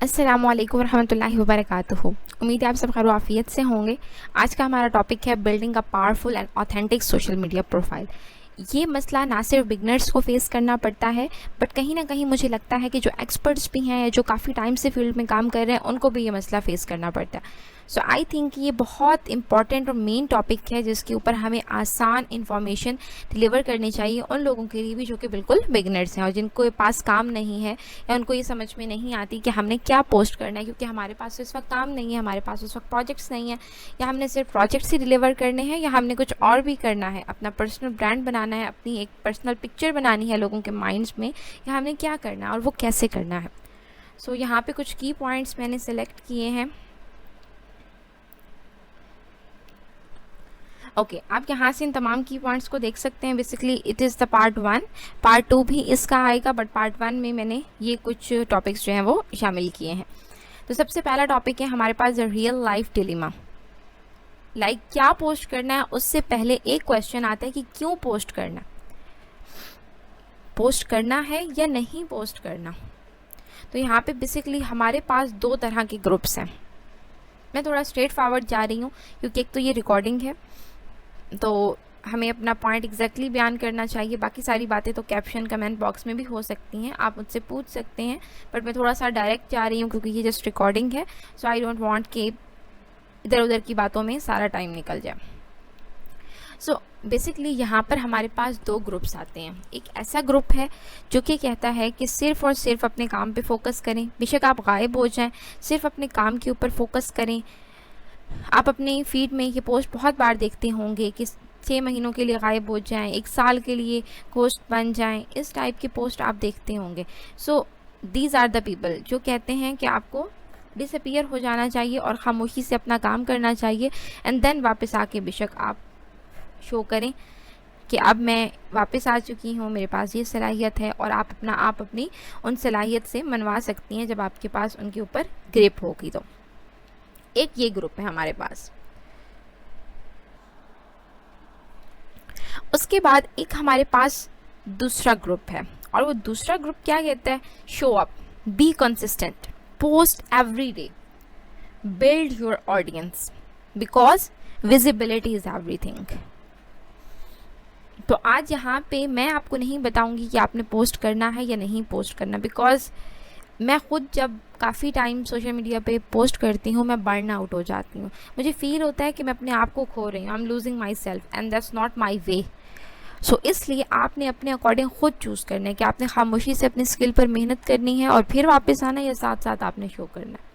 अस्सलामु अलैकुम रहमतुल्लाहि व बरकातुहू। उम्मीद है आप सब खैर आफियत से होंगे। आज का हमारा टॉपिक है building a powerful and authentic social media profile. ये मसला ना सिर्फ बिगनर्स को फेस करना पड़ता है, बट कहीं ना कहीं मुझे लगता है कि जो एक्सपर्ट्स भी हैं या जो काफ़ी टाइम से फील्ड में काम कर रहे हैं उनको भी ये मसला फेस करना पड़ता है। सो आई थिंक ये बहुत इंपॉर्टेंट और मेन टॉपिक है जिसके ऊपर हमें आसान इंफॉर्मेशन डिलीवर करनी चाहिए उन लोगों के लिए भी जो कि बिल्कुल बिगनर्स हैं और जिनको पास काम नहीं है या उनको ये समझ में नहीं आती कि हमने क्या पोस्ट करना है, क्योंकि हमारे पास इस वक्त काम नहीं है, हमारे पास उस वक्त प्रोजेक्ट्स नहीं है, या हमने सिर्फ प्रोजेक्ट्स ही डिलीवर करने हैं या हमने कुछ और भी करना है, अपना पर्सनल ब्रांड बनाना है, अपनी एक पर्सनल पिक्चर बनानी है लोगों के माइंड्स में, या हमने क्या करना है और वो कैसे करना है। सो यहाँ पे कुछ की पॉइंट्स मैंने सेलेक्ट किए हैं। ओके आप यहाँ से इन तमाम की पॉइंट्स को देख सकते हैं। Basically it is the part 1, part 2 भी इसका आएगा, बट पार्ट 1 में मैंने ये कुछ टॉपिक्स जो हैं वो शामिल किए हैं। तो सबसे पहला टॉपिक है हमारे पास the real life dilemma. Like क्या पोस्ट करना है उससे पहले एक क्वेश्चन आता है कि क्यों पोस्ट करना, पोस्ट करना है या नहीं पोस्ट करना। तो यहाँ पे बेसिकली हमारे पास दो तरह के ग्रुप्स हैं। मैं थोड़ा स्ट्रेट फॉरवर्ड जा रही हूँ क्योंकि एक तो ये रिकॉर्डिंग है तो हमें अपना पॉइंट एग्जैक्टली बयान करना चाहिए। बाकी सारी बातें तो कैप्शन कमेंट बॉक्स में भी हो सकती हैं, आप मुझसे पूछ सकते हैं, बट मैं थोड़ा सा डायरेक्ट जा रही हूँ क्योंकि ये जस्ट रिकॉर्डिंग है। सो आई डोंट वांट कि इधर उधर की बातों में सारा टाइम निकल जाए। सो बेसिकली यहाँ पर हमारे पास दो ग्रुप्स आते हैं। एक ऐसा ग्रुप है जो कि कहता है कि सिर्फ़ और सिर्फ अपने काम पे फोकस करें, बेशक आप गायब हो जाएं, सिर्फ अपने काम के ऊपर फोकस करें। आप अपनी फीड में ये पोस्ट बहुत बार देखते होंगे कि 6 महीनों के लिए गायब हो जाएं, 1 साल के लिए घोस्ट बन जाएं, इस टाइप के पोस्ट आप देखते होंगे। So these are the people जो कहते हैं कि आपको डिसअपीयर हो जाना चाहिए और खामोशी से अपना काम करना चाहिए एंड देन वापस आके बेशक आप शो करें कि अब मैं वापस आ चुकी हूँ, मेरे पास ये सलाहियत है, और आप अपनी उन सलाहियत से मनवा सकती हैं जब आपके पास उनके ऊपर ग्रिप होगी। तो एक ये ग्रुप है हमारे पास। उसके बाद एक हमारे पास दूसरा ग्रुप है और वो दूसरा ग्रुप क्या कहता है, show up, be consistent, post every day, build your audience because visibility is everything. तो आज यहाँ पे मैं आपको नहीं बताऊंगी कि आपने पोस्ट करना है या नहीं पोस्ट करना, बिकॉज मैं ख़ुद जब काफ़ी टाइम सोशल मीडिया पे पोस्ट करती हूँ मैं बर्न आउट हो जाती हूँ। मुझे फील होता है कि मैं अपने आप को खो रही हूँ, I am losing myself and that's not my way. So इसलिए आपने अपने अकॉर्डिंग ख़ुद चूज़ करना है कि आपने खामोशी से अपनी स्किल पर मेहनत करनी है और फिर वापस आना, या साथ साथ आपने शो करना है।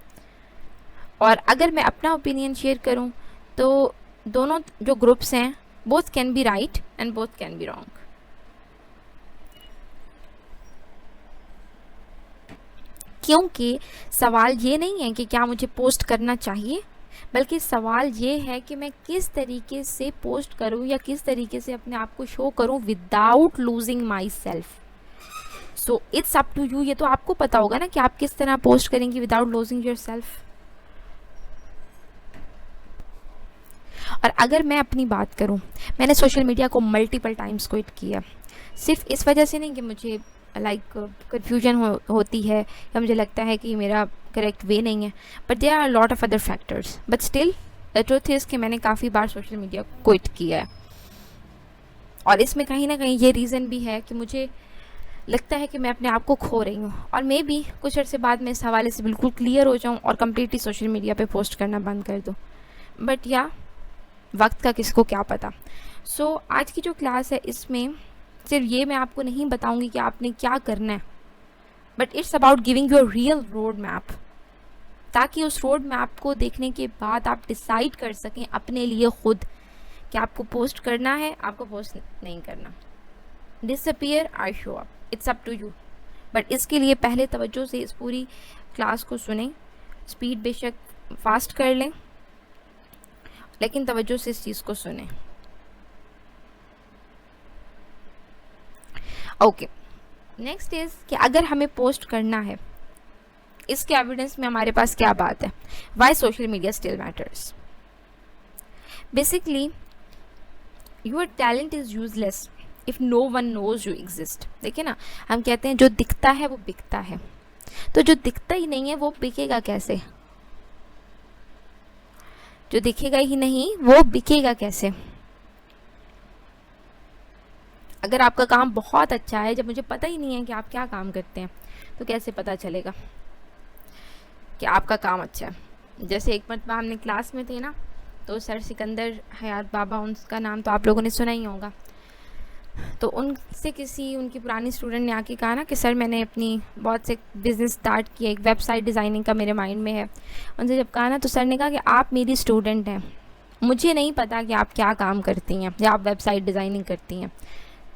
और अगर मैं अपना ओपिनियन शेयर करूँ तो दोनों जो ग्रुप्स हैं both can be right and both can be wrong. क्योंकि सवाल ये नहीं है कि क्या मुझे पोस्ट करना चाहिए, बल्कि सवाल ये है कि मैं किस तरीके से पोस्ट करूं या किस तरीके से अपने आप को शो करूं without losing myself. So it's up to you. ये तो आपको पता होगा ना कि आप किस तरह पोस्ट करेंगे विदाउट लूजिंग योर सेल्फ। और अगर मैं अपनी बात करूं, मैंने सोशल मीडिया को मल्टीपल टाइम्स क्विट किया, सिर्फ इस वजह से नहीं कि मुझे कन्फ्यूजन होती है या मुझे लगता है कि मेरा करेक्ट वे नहीं है, but there are lot of other factors, but still the truth is कि मैंने काफ़ी बार सोशल मीडिया क्विट किया है। और इसमें कहीं ना कहीं ये रीज़न भी है कि मुझे लगता है कि मैं अपने आप को खो रही हूँ, और मे भी कुछ अर्से बाद मैं इस हवाले से बिल्कुल क्लियर हो जाऊँ और कम्प्लीटली सोशल मीडिया पर पोस्ट करना बंद कर दूँ, बट या वक्त का किसको क्या पता। सो आज की जो क्लास है इसमें सिर्फ ये मैं आपको नहीं बताऊंगी कि आपने क्या करना है, but it's about giving you a real road map, ताकि उस रोड मैप को देखने के बाद आप डिसाइड कर सकें अपने लिए खुद कि आपको पोस्ट करना है, आपको पोस्ट नहीं करना, डिसअपीयर और show up, it's up to you. But इसके लिए पहले तवज्जो से इस पूरी क्लास को सुनें, स्पीड बेशक फास्ट कर लें लेकिन तवज्जो से इस चीज़ को सुनें। ओके, नेक्स्ट इज़ कि अगर हमें पोस्ट करना है, इसके एविडेंस में हमारे पास क्या बात है, why social media still matters. Basically your talent is useless if no one knows you exist. देखिए ना, हम कहते हैं जो दिखता है वो बिकता है, तो जो दिखता ही नहीं है वो बिकेगा कैसे? जो दिखेगा ही नहीं वो बिकेगा कैसे? अगर आपका काम बहुत अच्छा है, जब मुझे पता ही नहीं है कि आप क्या काम करते हैं, तो कैसे पता चलेगा कि आपका काम अच्छा है? जैसे एक मरतबा हमने क्लास में थे ना, तो सर सिकंदर हयात बाबा, उनका नाम तो आप लोगों ने सुना ही होगा। तो उनसे किसी उनकी पुरानी स्टूडेंट ने आके कहा ना कि सर मैंने अपनी बहुत से बिज़नेस स्टार्ट किया, एक वेबसाइट डिज़ाइनिंग का मेरे माइंड में है। उनसे जब कहा ना, तो सर ने कहा कि आप मेरी स्टूडेंट हैं, मुझे नहीं पता कि आप क्या काम करती हैं या आप वेबसाइट डिज़ाइनिंग करती हैं,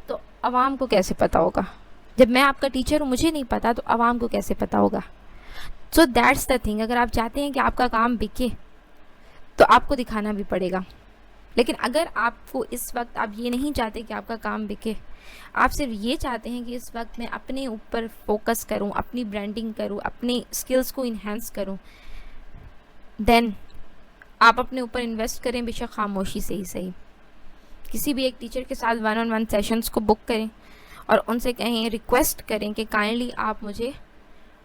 तो आवाम को कैसे पता होगा? जब मैं आपका टीचर हूँ, मुझे नहीं पता, तो आवाम को कैसे पता होगा? So that's the thing. अगर आप चाहते हैं कि आपका काम बिके, तो आपको दिखाना भी पड़ेगा। लेकिन अगर आपको इस वक्त आप ये नहीं चाहते कि आपका काम बिके, आप सिर्फ ये चाहते हैं कि इस वक्त मैं अपने ऊपर फोकस करूं, अपनी ब्रांडिंग करूं, अपनी स्किल्स को इन्हेंस करूं, देन आप अपने ऊपर इन्वेस्ट करें, बेशक खामोशी से ही सही। किसी भी एक टीचर के साथ 1-on-1 सेशंस को बुक करें और उनसे कहें, रिक्वेस्ट करें कि काइंडली आप मुझे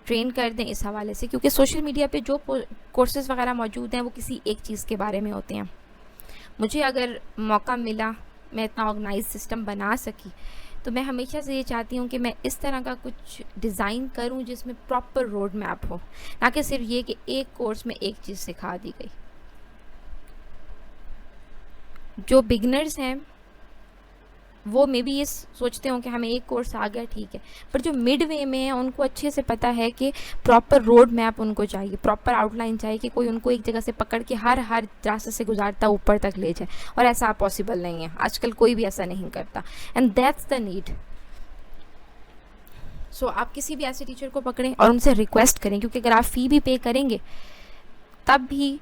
ट्रेन कर दें इस हवाले से, क्योंकि सोशल मीडिया पे जो कोर्सेज़ वगैरह मौजूद हैं वो किसी एक चीज़ के बारे में होते हैं। मुझे अगर मौका मिला, मैं इतना ऑर्गेनाइज सिस्टम बना सकी, तो मैं हमेशा से ये चाहती हूँ कि मैं इस तरह का कुछ डिज़ाइन करूँ जिसमें प्रॉपर रोड मैप हो, ना कि सिर्फ ये कि एक कोर्स में एक चीज़ सिखा दी गई। जो बिगनर्स हैं वो मे बी ये सोचते हो कि हमें एक कोर्स आ गया ठीक है, पर जो मिड वे में है उनको अच्छे से पता है कि प्रॉपर रोड मैप उनको चाहिए, प्रॉपर आउटलाइन चाहिए कि कोई उनको एक जगह से पकड़ के हर रास्ते से गुजारता ऊपर तक ले जाए, और ऐसा पॉसिबल नहीं है। आजकल कोई भी ऐसा नहीं करता, एंड दैट्स द नीड। सो आप किसी भी ऐसे टीचर को पकड़ें और उनसे रिक्वेस्ट करें, क्योंकि अगर आप फ़ी भी पे करेंगे तब भी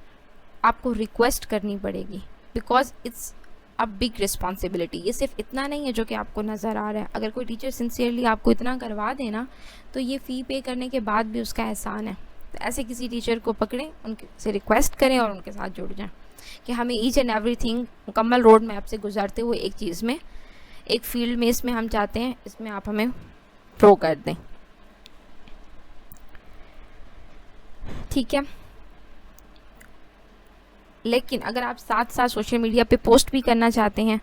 आपको रिक्वेस्ट करनी पड़ेगी, because it's a big responsibility. ये सिर्फ इतना नहीं है जो कि आपको नज़र आ रहा है। अगर कोई टीचर सिंसियरली आपको इतना करवा देना, तो ये फ़ी पे करने के बाद भी उसका एहसान है। तो ऐसे किसी टीचर को पकड़ें, उनसे रिक्वेस्ट करें और उनके साथ जुड़ जाएं कि हमें ईच एंड एवरीथिंग मुकम्मल रोड मैप से गुजरते हुए एक चीज़ में, एक फील्ड में इसमें हम चाहते हैं, इसमें आप हमें प्रो कर दें। ठीक है, लेकिन अगर आप साथ साथ सोशल मीडिया पे पोस्ट भी करना चाहते हैं,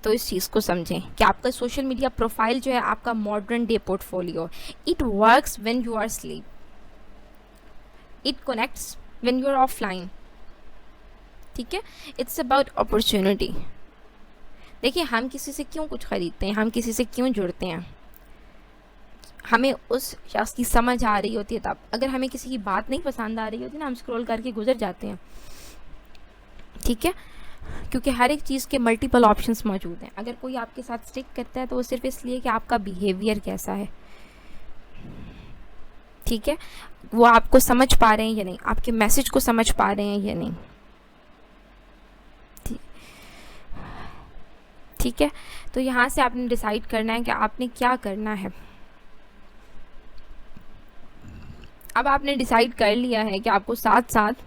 तो इस चीज़ को समझें कि आपका सोशल मीडिया प्रोफाइल जो है आपका modern day portfolio, it works when you are sleep, it connects when you are offline. ठीक है, इट्स अबाउट अपॉर्चुनिटी। देखिए, हम किसी से क्यों कुछ ख़रीदते हैं, हम किसी से क्यों जुड़ते हैं? हमें उस शख्स की समझ आ रही होती है तब। अगर हमें किसी की बात नहीं पसंद आ रही होती ना, हम स्क्रॉल करके गुजर जाते हैं। ठीक है, क्योंकि हर एक चीज़ के मल्टीपल ऑप्शंस मौजूद हैं। अगर कोई आपके साथ स्टिक करता है तो वो सिर्फ इसलिए कि आपका बिहेवियर कैसा है। ठीक है, वो आपको समझ पा रहे हैं या नहीं, आपके मैसेज को समझ पा रहे हैं या नहीं। ठीक है, तो यहाँ से आपने डिसाइड करना है कि आपने क्या करना है। अब आपने डिसाइड कर लिया है कि आपको साथ साथ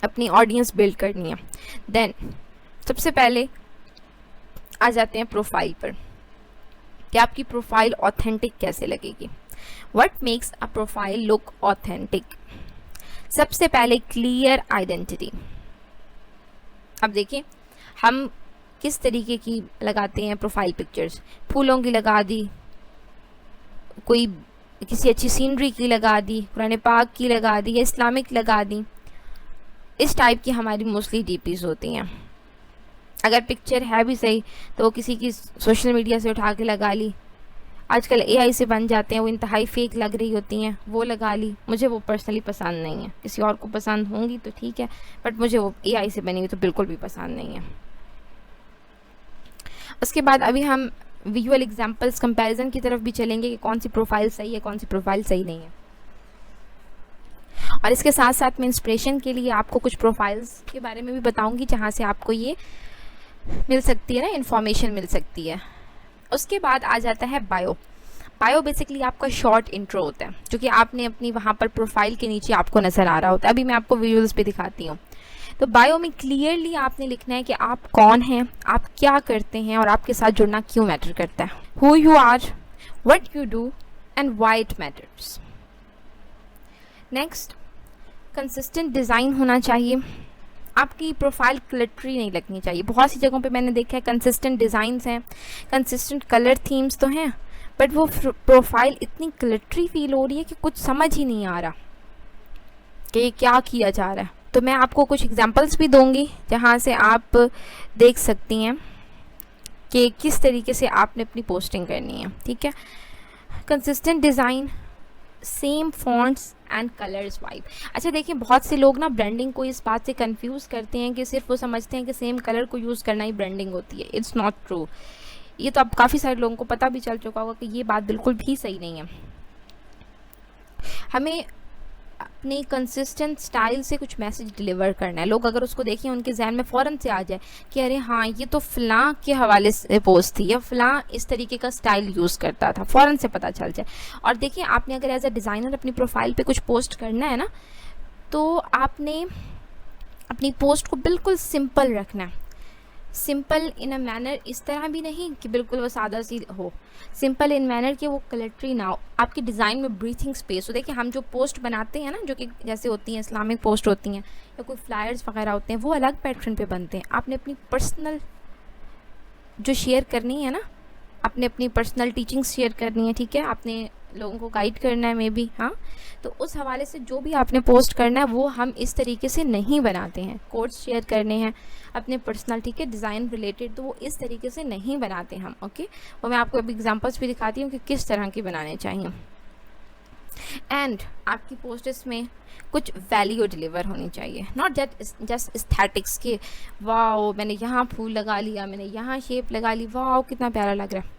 अपनी ऑडियंस बिल्ड करनी है। देन सबसे पहले आ जाते हैं प्रोफाइल पर, कि आपकी प्रोफाइल ऑथेंटिक कैसे लगेगी। What makes a profile look authentic? सबसे पहले क्लियर आइडेंटिटी। अब देखिए, हम किस तरीके की लगाते हैं प्रोफाइल पिक्चर्स। फूलों की लगा दी, कोई किसी अच्छी सीनरी की लगा दी, कुरान पाक की लगा दी, या इस्लामिक लगा दी। इस टाइप की हमारी मोस्टली डीपीज होती हैं। अगर पिक्चर है भी सही तो वो किसी की सोशल मीडिया से उठा के लगा ली। आजकल एआई से बन जाते हैं, वो इंतहाई फेक लग रही होती हैं, वो लगा ली। मुझे वो पर्सनली पसंद नहीं है। किसी और को पसंद होंगी तो ठीक है, बट मुझे वो एआई से बनी हुई तो बिल्कुल भी पसंद नहीं है। उसके बाद अभी हम विजुअल एग्जांपल्स कंपैरिजन की तरफ भी चलेंगे कि कौन सी प्रोफाइल सही है, कौन सी प्रोफाइल सही नहीं है। और इसके साथ साथ मैं इंस्पिरेशन के लिए आपको कुछ प्रोफाइल्स के बारे में भी बताऊंगी, जहाँ से आपको ये मिल सकती है ना, इन्फॉर्मेशन मिल सकती है। उसके बाद आ जाता है बायो। बायो बेसिकली आपका शॉर्ट इंट्रो होता है, जो कि आपने अपनी वहाँ पर प्रोफाइल के नीचे आपको नज़र आ रहा होता है। अभी मैं आपको विजुअल्स पे दिखाती हूँ। तो बायो में क्लियरली आपने लिखना है कि आप कौन हैं, आप क्या करते हैं, और आपके साथ जुड़ना क्यों मैटर करता है। Who you are, what you do, and why it matters. Next, consistent design होना चाहिए। आपकी प्रोफाइल क्लटरी नहीं लगनी चाहिए। बहुत सी जगहों पे मैंने देखा है कंसिस्टेंट डिज़ाइंस हैं, कंसिस्टेंट कलर थीम्स तो हैं, बट वो प्रोफाइल इतनी क्लटरी फील हो रही है कि कुछ समझ ही नहीं आ रहा कि क्या किया जा रहा है। तो मैं आपको कुछ एग्जांपल्स भी दूंगी जहाँ से आप देख सकती हैं कि किस तरीके से आपने अपनी पोस्टिंग करनी है, ठीक है। Consistent design, same fonts and colours vibe. अच्छा देखिए, बहुत से लोग ना ब्रांडिंग को इस बात से कंफ्यूज करते हैं कि सिर्फ वो समझते हैं कि सेम कलर को यूज़ करना ही ब्रांडिंग होती है। It's not true. ये तो अब काफ़ी सारे लोगों को पता भी चल चुका होगा कि ये बात बिल्कुल भी सही नहीं है। हमें अपने कंसिस्टेंट स्टाइल से कुछ मैसेज डिलीवर करना है। लोग अगर उसको देखें उनके जहन में फ़ौरन से आ जाए कि अरे हाँ, ये तो फ़लाँ के हवाले से पोस्ट थी या फ़लाँ इस तरीके का स्टाइल यूज़ करता था, फ़ौरन से पता चल जाए। और देखिए, आपने अगर एज अ डिज़ाइनर अपनी प्रोफाइल पे कुछ पोस्ट करना है ना, तो आपने अपनी पोस्ट को बिल्कुल सिंपल रखना है। सिंपल इन अ मैनर, इस तरह भी नहीं कि बिल्कुल वो सादा सी हो, सिंपल इन मैनर कि वो कलेक्ट्री ना हो, आपकी डिज़ाइन में ब्रीथिंग स्पेस हो। देखिए, हम जो पोस्ट बनाते हैं ना, जो कि जैसे होती हैं इस्लामिक पोस्ट होती हैं या कोई फ्लायर्स वगैरह होते हैं, वो अलग पैटर्न पे बनते हैं। आपने अपनी पर्सनल जो शेयर करनी है ना, आपने अपनी पर्सनल टीचिंग्स शेयर करनी है, ठीक है, आपने लोगों को गाइड करना है मे बी, हाँ, तो उस हवाले से जो भी आपने पोस्ट करना है वो हम इस तरीके से नहीं बनाते हैं। कोड्स शेयर करने हैं अपने पर्सनल, ठीक है, डिज़ाइन रिलेटेड, तो वो इस तरीके से नहीं बनाते हम, ओके। वो मैं आपको अभी एग्जांपल्स भी दिखाती हूँ कि किस तरह की बनाने चाहिए। एंड आपकी पोस्ट्स में कुछ वैल्यू डिलीवर होनी चाहिए, नॉट जस्ट एस्थेटिक्स के वाओ मैंने यहाँ फूल लगा लिया, मैंने यहाँ शेप लगा ली, वाओ कितना प्यारा लग रहा है।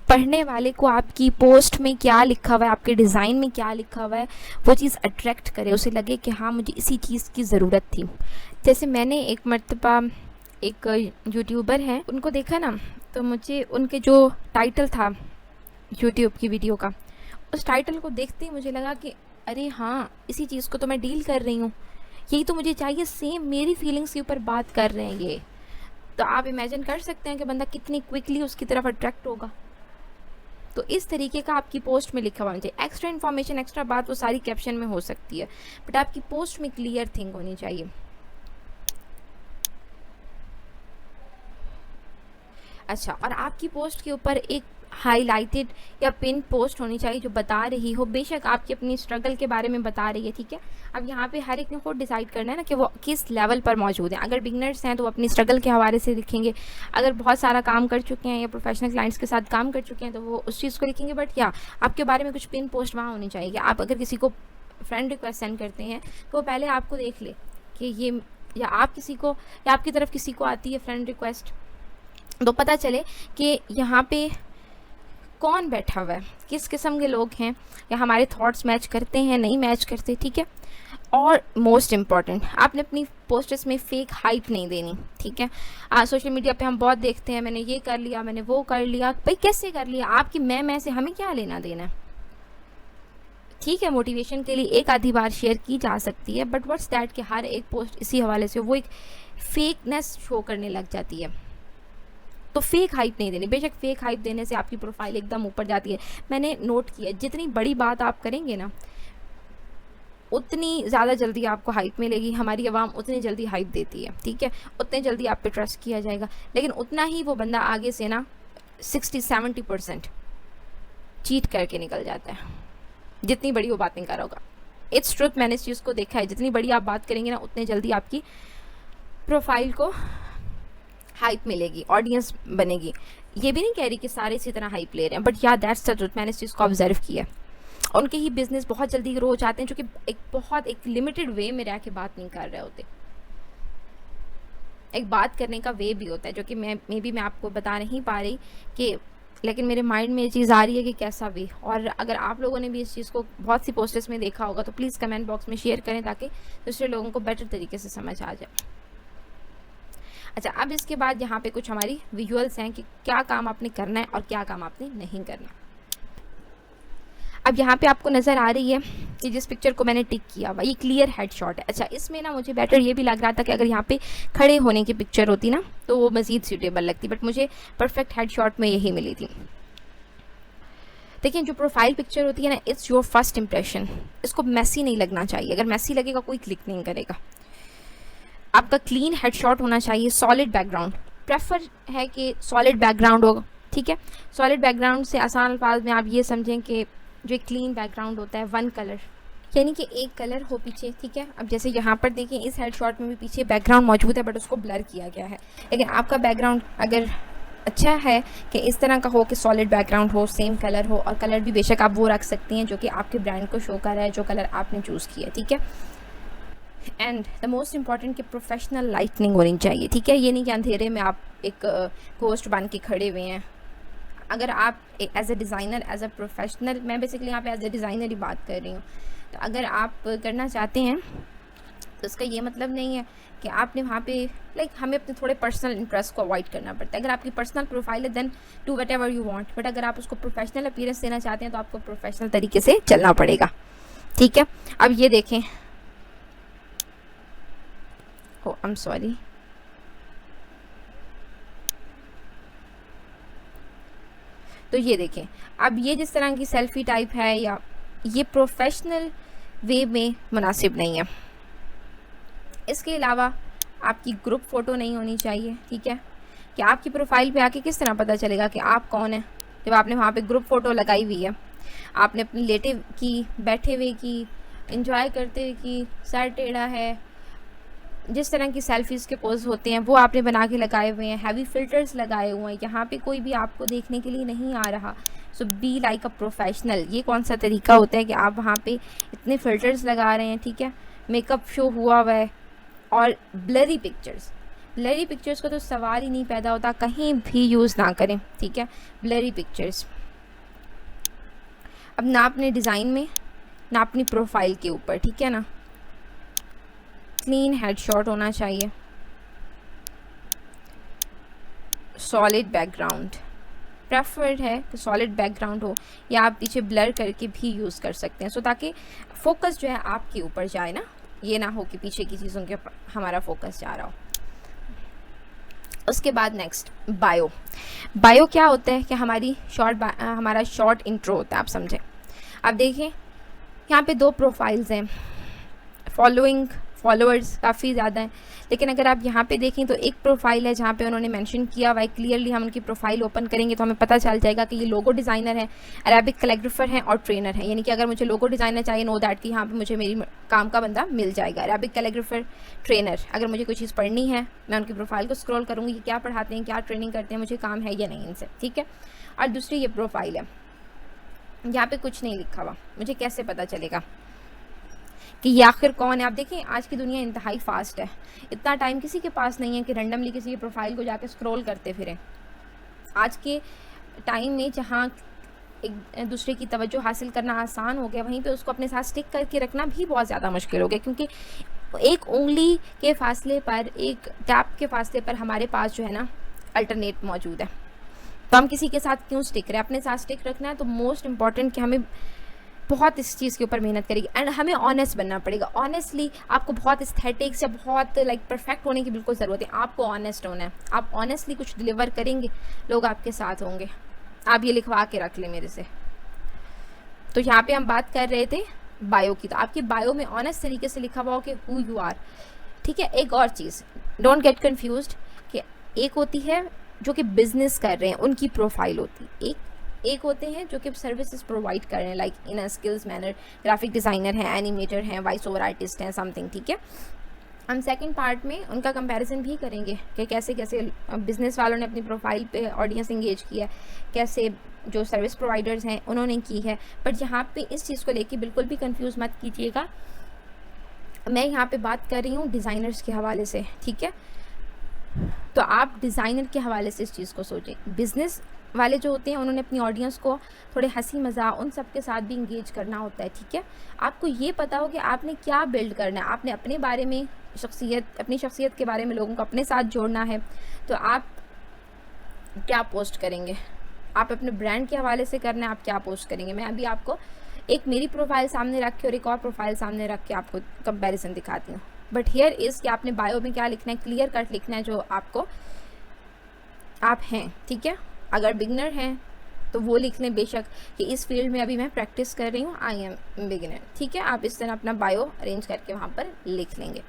पढ़ने वाले को आपकी पोस्ट में क्या लिखा हुआ है, आपके डिज़ाइन में क्या लिखा हुआ है, वो चीज़ अट्रैक्ट करे, उसे लगे कि हाँ मुझे इसी चीज़ की ज़रूरत थी। जैसे मैंने एक मर्तबा एक यूट्यूबर हैं, उनको देखा ना, तो मुझे उनके जो टाइटल था यूट्यूब की वीडियो का, उस टाइटल को देखते ही मुझे लगा कि अरे हाँ, इसी चीज़ को तो मैं डील कर रही हूँ, यही तो मुझे चाहिए, सेम मेरी फीलिंग्स के ऊपर बात कर रहे हैं ये। तो आप इमेजिन कर सकते हैं कि बंदा कितनी क्विकली उसकी तरफ अट्रैक्ट होगा। तो इस तरीके का आपकी पोस्ट में लिखा होना चाहिए। एक्स्ट्रा इन्फॉर्मेशन, एक्स्ट्रा बात वो सारी कैप्शन में हो सकती है, बट आपकी पोस्ट में क्लियर थिंग होनी चाहिए। अच्छा, और आपकी पोस्ट के ऊपर एक हाईलाइटेड या पिन पोस्ट होनी चाहिए जो बता रही हो, बेशक आपकी अपनी स्ट्रगल के बारे में बता रही है, ठीक है। अब यहाँ पे हर एक ने खुद डिसाइड करना है ना कि वो किस लेवल पर मौजूद है। अगर बिगनर्स हैं तो वो अपनी स्ट्रगल के हवाले से लिखेंगे, अगर बहुत सारा काम कर चुके हैं या प्रोफेशनल क्लाइंट्स के साथ काम कर चुके हैं तो वो उस चीज़ को लिखेंगे। बट या आपके बारे में कुछ पिन पोस्ट वहाँ होनी चाहिए। आप अगर किसी को फ्रेंड रिक्वेस्ट सेंड करते हैं तो वो पहले आपको देख ले कि ये, या आप किसी को, या आपकी तरफ किसी को आती है फ्रेंड रिक्वेस्ट, तो पता चले कि यहाँ पे कौन बैठा हुआ है, किस किस्म के लोग हैं, या हमारे थॉट्स मैच करते हैं नहीं मैच करते, ठीक है। और मोस्ट इम्पॉर्टेंट, आपने अपनी पोस्टर्स में फेक हाइप नहीं देनी, ठीक है। सोशल मीडिया पे हम बहुत देखते हैं, मैंने ये कर लिया, मैंने वो कर लिया, भाई कैसे कर लिया, आपकी मैं से हमें क्या लेना देना है, ठीक है। मोटिवेशन के लिए एक आधी बार शेयर की जा सकती है, बट व्हाट्स दैट कि हर एक पोस्ट इसी हवाले से वो एक फेकनेस शो करने लग जाती है। तो फेक हाइप नहीं देनी। बेशक फेक हाइप देने से आपकी प्रोफाइल एकदम ऊपर जाती है। मैंने नोट किया, जितनी बड़ी बात आप करेंगे ना, उतनी ज़्यादा जल्दी आपको हाइप मिलेगी। हमारी आवाम उतनी जल्दी हाइप देती है, ठीक है, उतने जल्दी आप पे ट्रस्ट किया जाएगा, लेकिन उतना ही वो बंदा आगे से ना 60-70% चीट करके निकल जाता है, जितनी बड़ी वो बातें कर रहा होगा। इट्स ट्रुथ, मैंने इस चीज़ को देखा है। जितनी बड़ी आप बात करेंगे ना, उतने जल्दी आपकी प्रोफाइल को हाइप मिलेगी, ऑडियंस बनेगी। ये भी नहीं कह रही कि सारे इसी तरह हाइप ले रहे हैं, बट या दैट्स द ट्रुथ, मैंने इस चीज़ को ऑब्जर्व किया। उनके ही बिजनेस बहुत जल्दी ग्रो हो जाते हैं, जो कि एक लिमिटेड वे में रह के बात नहीं कर रहे होते। एक बात करने का वे भी होता है, जो कि मैं आपको बता नहीं पा रही कि, लेकिन मेरे माइंड में ये चीज़ आ रही है कि कैसा वे। और अगर आप लोगों ने भी इस चीज़ को बहुत सी पोस्टर्स में देखा होगा तो प्लीज़ कमेंट बॉक्स में शेयर करें, ताकि दूसरे लोगों को बेटर तरीके से समझ आ जाए। अच्छा, अब इसके बाद यहाँ पे कुछ हमारी विजुअल्स हैं कि क्या काम आपने करना है और क्या काम आपने नहीं करना। अब यहाँ पे आपको नज़र आ रही है कि जिस पिक्चर को मैंने टिक किया हुआ, ये क्लियर हेडशॉट है। अच्छा, इसमें ना मुझे बेटर ये भी लग रहा था कि अगर यहाँ पे खड़े होने की पिक्चर होती ना तो वो मज़ीद सूटेबल लगती, बट मुझे परफेक्ट हेडशॉट में यही मिली थी। देखिए जो प्रोफाइल पिक्चर होती है ना, इट्स योर फर्स्ट इंप्रेशन, इसको मैसी नहीं लगना चाहिए, अगर मैसी लगेगा कोई क्लिक नहीं करेगा। आपका क्लीन हेडशॉट होना चाहिए, सॉलिड बैकग्राउंड, प्रेफर है कि सॉलिड बैकग्राउंड होगा, ठीक है। सॉलिड बैकग्राउंड से आसान अल्फाज में आप ये समझें कि जो एक क्लीन बैकग्राउंड होता है, वन कलर, यानी कि एक कलर हो पीछे, ठीक है। अब जैसे यहाँ पर देखें इस हेडशॉट में भी पीछे बैकग्राउंड मौजूद है बट उसको ब्लर किया गया है, लेकिन आपका बैकग्राउंड अगर अच्छा है कि इस तरह का हो कि सॉलिड बैकग्राउंड हो, सेम कलर हो, और कलर भी बेशक आप वो रख सकती हैं जो कि आपके ब्रांड को शो कर रहा है, जो कलर आपने चूज़ किया, ठीक है। एंड द मोस्ट इंपॉर्टेंट कि प्रोफेशनल लाइटनिंग होनी चाहिए, ठीक है। ये नहीं कि अंधेरे में आप एक घोस्ट बन के खड़े हुए हैं। अगर आप as a designer, as a professional, मैं बेसिकली यहाँ पे एज ए डिज़ाइनर ही बात कर रही हूँ, तो अगर आप करना चाहते हैं तो इसका ये मतलब नहीं है कि आपने वहाँ पे लाइक हमें अपने थोड़े पर्सनल इंटरेस्ट को अवॉइड करना पड़ता है। अगर आपकी पर्सनल प्रोफाइल है then do whatever you want, but अगर आप उसको प्रोफेशनल अपीयरेंस देना चाहते हैं तो आपको प्रोफेशनल तरीके से चलना पड़ेगा, ठीक है। अब ये देखें, ओ आई एम सॉरी, तो ये देखें, अब ये जिस तरह की सेल्फी टाइप है या ये प्रोफेशनल वे में मुनासिब नहीं है। इसके अलावा आपकी ग्रुप फ़ोटो नहीं होनी चाहिए, ठीक है। कि आपकी प्रोफाइल पे आके किस तरह पता चलेगा कि आप कौन है, जब आपने वहाँ पे ग्रुप फ़ोटो लगाई हुई है, आपने अपनी लेटे की, बैठे हुए की, इंजॉय करते हुए की, सर टेढ़ा है, जिस तरह की सेल्फीज़ के पोज होते हैं वो आपने बना के लगाए हुए हैं, हैवी फिल्टर्स लगाए हुए हैं, यहाँ पे कोई भी आपको देखने के लिए नहीं आ रहा। सो बी लाइक अ प्रोफेशनल। ये कौन सा तरीका होता है कि आप वहाँ पे इतने फिल्टर्स लगा रहे हैं, ठीक है, मेकअप शो हुआ हुआ है, और ब्लरी पिक्चर्स का तो सवाल ही नहीं पैदा होता, कहीं भी यूज़ ना करें, ठीक है, ब्लरी पिक्चर्स। अब ना अपने डिज़ाइन में ना अपनी प्रोफाइल के ऊपर, ठीक है ना, क्लीन हेडशॉट होना चाहिए, सॉलिड बैकग्राउंड प्रेफर्ड है कि सॉलिड बैकग्राउंड हो, या आप पीछे ब्लर करके भी यूज़ कर सकते हैं, सो ताकि फोकस जो है आपके ऊपर जाए ना, ये ना हो कि पीछे की चीज़ों के हमारा फोकस जा रहा हो। उसके बाद नेक्स्ट बायो क्या होता है कि हमारा शॉर्ट इंट्रो होता है, आप समझें। अब देखें यहाँ पे दो प्रोफाइल्स हैं, फॉलोअर्स काफ़ी ज़्यादा हैं, लेकिन अगर आप यहाँ पे देखें तो एक प्रोफाइल है जहाँ पे उन्होंने मेंशन किया हुआ है क्लियरली, हम उनकी प्रोफाइल ओपन करेंगे तो हमें पता चल जाएगा कि ये लोगो डिज़ाइनर है, अरेबिक कैलीग्राफर हैं और ट्रेनर है। यानी कि अगर मुझे लोगो डिज़ाइनर चाहिए, नो दैट कि यहाँ पे मुझे मेरी काम का बंदा मिल जाएगा, अरेबिक कैलीग्राफर, ट्रेनर। अगर मुझे कोई चीज़ पढ़नी है मैं उनकी प्रोफाइल को स्क्रॉल करूँगी कि क्या पढ़ाते हैं, क्या ट्रेनिंग करते हैं, मुझे काम है या नहीं इनसे, ठीक है। और दूसरी ये प्रोफाइल है, यहाँ पे कुछ नहीं लिखा हुआ, मुझे कैसे पता चलेगा कि ये आखिर कौन है। आप देखें आज की दुनिया इंतहाई फास्ट है, इतना टाइम किसी के पास नहीं है कि रैंडमली किसी की प्रोफाइल को जाके स्क्रॉल करते फिरें। आज के टाइम में जहाँ एक दूसरे की तवज्जो हासिल करना आसान हो गया, वहीं पे उसको अपने साथ स्टिक करके रखना भी बहुत ज़्यादा मुश्किल हो गया, क्योंकि एक उंगली के फासले पर, एक टैप के फासले पर हमारे पास जो है ना अल्टरनेट मौजूद है। तो हम किसी के साथ क्यों स्टिक करें, अपने साथ स्टिक रखना है तो मोस्ट इम्पॉर्टेंट कि हमें बहुत इस चीज़ के ऊपर मेहनत करेगी, एंड हमें ऑनेस्ट बनना पड़ेगा। ऑनेस्टली आपको बहुत एस्थेटिक्स या बहुत लाइक परफेक्ट होने की बिल्कुल ज़रूरत है, आपको ऑनेस्ट होना है। आप ऑनेस्टली कुछ डिलीवर करेंगे, लोग आपके साथ होंगे। आप ये लिखवा के रख लें मेरे से। तो यहाँ पे हम बात कर रहे थे बायो की, तो आपकी बायो में ऑनेस्ट तरीके से लिखा हुआ हो कि हु यू आर, ठीक है। एक और चीज़, डोंट गेट कन्फ्यूज्ड कि एक होती है जो कि बिजनेस कर रहे हैं, उनकी प्रोफाइल होती है, एक होते हैं जो कि सर्विसेज प्रोवाइड कर रहे हैं, like in a skills manner, graphic designer हैं, एनिमेटर हैं, वॉइस ओवर आर्टिस्ट हैं, समथिंग, ठीक है। हम सेकंड पार्ट में उनका कंपैरिजन भी करेंगे कि कैसे कैसे बिज़नेस वालों ने अपनी प्रोफाइल पे ऑडियंस इंगेज किया है, कैसे जो सर्विस प्रोवाइडर्स हैं उन्होंने की है। बट यहाँ पे इस चीज़ को लेके बिल्कुल भी कंफ्यूज मत कीजिएगा, मैं यहाँ पे बात कर रही हूँ डिज़ाइनर्स के हवाले से, ठीक है। तो आप डिज़ाइनर के हवाले से इस चीज़ को सोचें। बिज़नेस वाले जो होते हैं उन्होंने अपनी ऑडियंस को थोड़े हंसी मज़ाक उन सब के साथ भी इंगेज करना होता है, ठीक है। आपको ये पता हो कि आपने क्या बिल्ड करना है, आपने अपने बारे में अपनी शख्सियत के बारे में लोगों को अपने साथ जोड़ना है, तो आप क्या पोस्ट करेंगे, आप अपने ब्रांड के हवाले से करना है, आप क्या पोस्ट करेंगे। मैं अभी आपको एक मेरी प्रोफाइल सामने रख के और एक और प्रोफाइल सामने रख के आपको कंपेरिजन दिखाती हूँ। बट हियर इज़ कि आपने बायो में क्या लिखना है, क्लियर कट लिखना है जो आप हैं, ठीक है। अगर बिगनर हैं तो वो लिख लें बेशक कि इस फील्ड में अभी मैं प्रैक्टिस कर रही हूँ, आई एम बिगिनर। ठीक है, आप इस तरह अपना बायो अरेंज करके वहाँ पर लिख लेंगे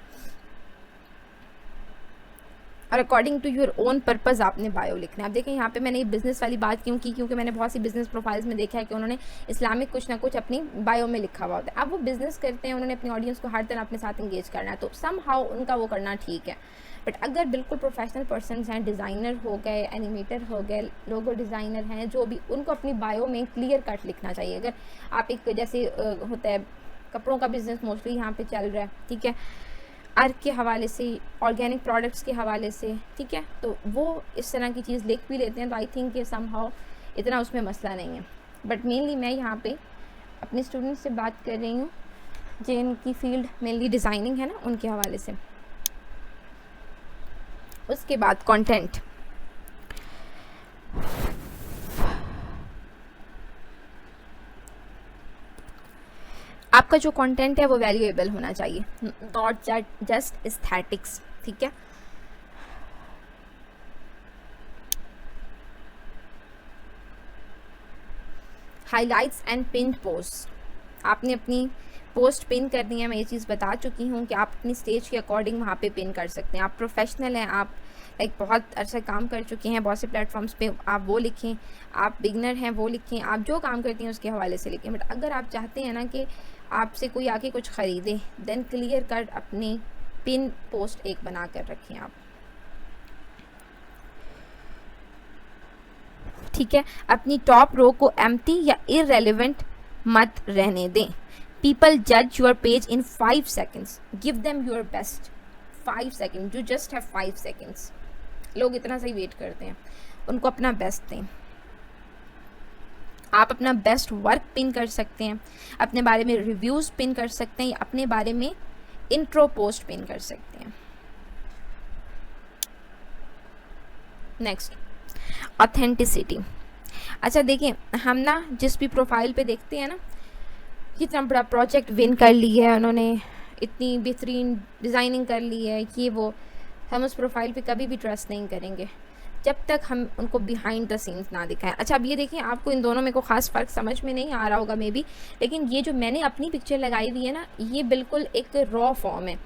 और according to your own purpose आपने बायो लिखना है। अब देखें यहाँ पे मैंने ये बिज़नेस वाली बात क्यों की, क्योंकि मैंने बहुत सी बिज़नेस प्रोफाइल्स में देखा है कि उन्होंने इस्लामिक कुछ ना कुछ अपनी बायो में लिखा हुआ होता है। अब वो बिज़नेस करते हैं, उन्होंने अपनी ऑडियंस को हर तरह अपने साथ इंगेज करना है, तो सम हाउ उनका वो करना ठीक है। बट अगर बिल्कुल प्रोफेशनल पर्सन हैं, डिज़ाइनर हो गए, एनिमेटर हो गए, लोगो डिज़ाइनर हैं, जो भी, उनको अपनी बायो में क्लियर कट लिखना चाहिए। अगर आप एक जैसे होता है कपड़ों का बिज़नेस मोस्टली यहाँ पे चल रहा है, ठीक है, अर्क के हवाले से, ऑर्गेनिक प्रोडक्ट्स के हवाले से, ठीक है, तो वो इस तरह की चीज़ लिख भी लेते हैं, तो आई थिंक ये समहाउ इतना उसमें मसला नहीं है। बट मेनली मैं यहाँ पे अपने स्टूडेंट्स से बात कर रही हूँ जिनकी फील्ड मेनली डिज़ाइनिंग है ना, उनके हवाले से। उसके बाद कंटेंट, आपका जो कंटेंट है वो वैल्यूएबल होना चाहिए, नॉट जस्ट एस्थेटिक्स। ठीक है, हाइलाइट्स एंड पिन पोस्ट, आपने अपनी पोस्ट पिन करनी है। मैं ये चीज़ बता चुकी हूँ कि आप अपनी स्टेज के अकॉर्डिंग वहाँ पे पिन कर सकते हैं। आप प्रोफेशनल हैं, आप लाइक बहुत अच्छा काम कर चुके हैं बहुत से प्लेटफॉर्म्स पे, आप वो लिखें। आप बिगनर हैं, वो लिखें। आप जो काम करती हैं उसके हवाले से लिखें। बट अगर आप चाहते हैं ना कि आपसे कोई आके कुछ ख़रीदे, देन क्लियर कट अपनी पिन पोस्ट एक बना कर रखें आप। ठीक है, अपनी टॉप रो को एम्प्टी या इररेलेवेंट मत रहने दें। People judge your page in 5 seconds. Give them your best. 5 seconds. You just have 5 seconds. लोग इतना सही वेट करते हैं, उनको अपना बेस्ट दें। आप अपना बेस्ट वर्क पिन कर सकते हैं, अपने बारे में रिव्यूज़ पिन कर सकते हैं, या अपने बारे में इंट्रो पोस्ट पिन कर सकते हैं। Next, authenticity. अच्छा देखिए, हम ना जिस भी प्रोफाइल पे देखते हैं ना, कितना बड़ा प्रोजेक्ट विन कर लिया है उन्होंने, इतनी बेहतरीन डिज़ाइनिंग कर ली है, ये वो, हम उस प्रोफाइल पे कभी भी ट्रस्ट नहीं करेंगे जब तक हम उनको बिहाइंड द सीन्स ना दिखाएं। अच्छा अब ये देखिए, आपको इन दोनों में कोई ख़ास फ़र्क समझ में नहीं आ रहा होगा मे बी, लेकिन ये जो मैंने अपनी पिक्चर लगाई हुई है ना, ये बिल्कुल एक रॉ फॉर्म है,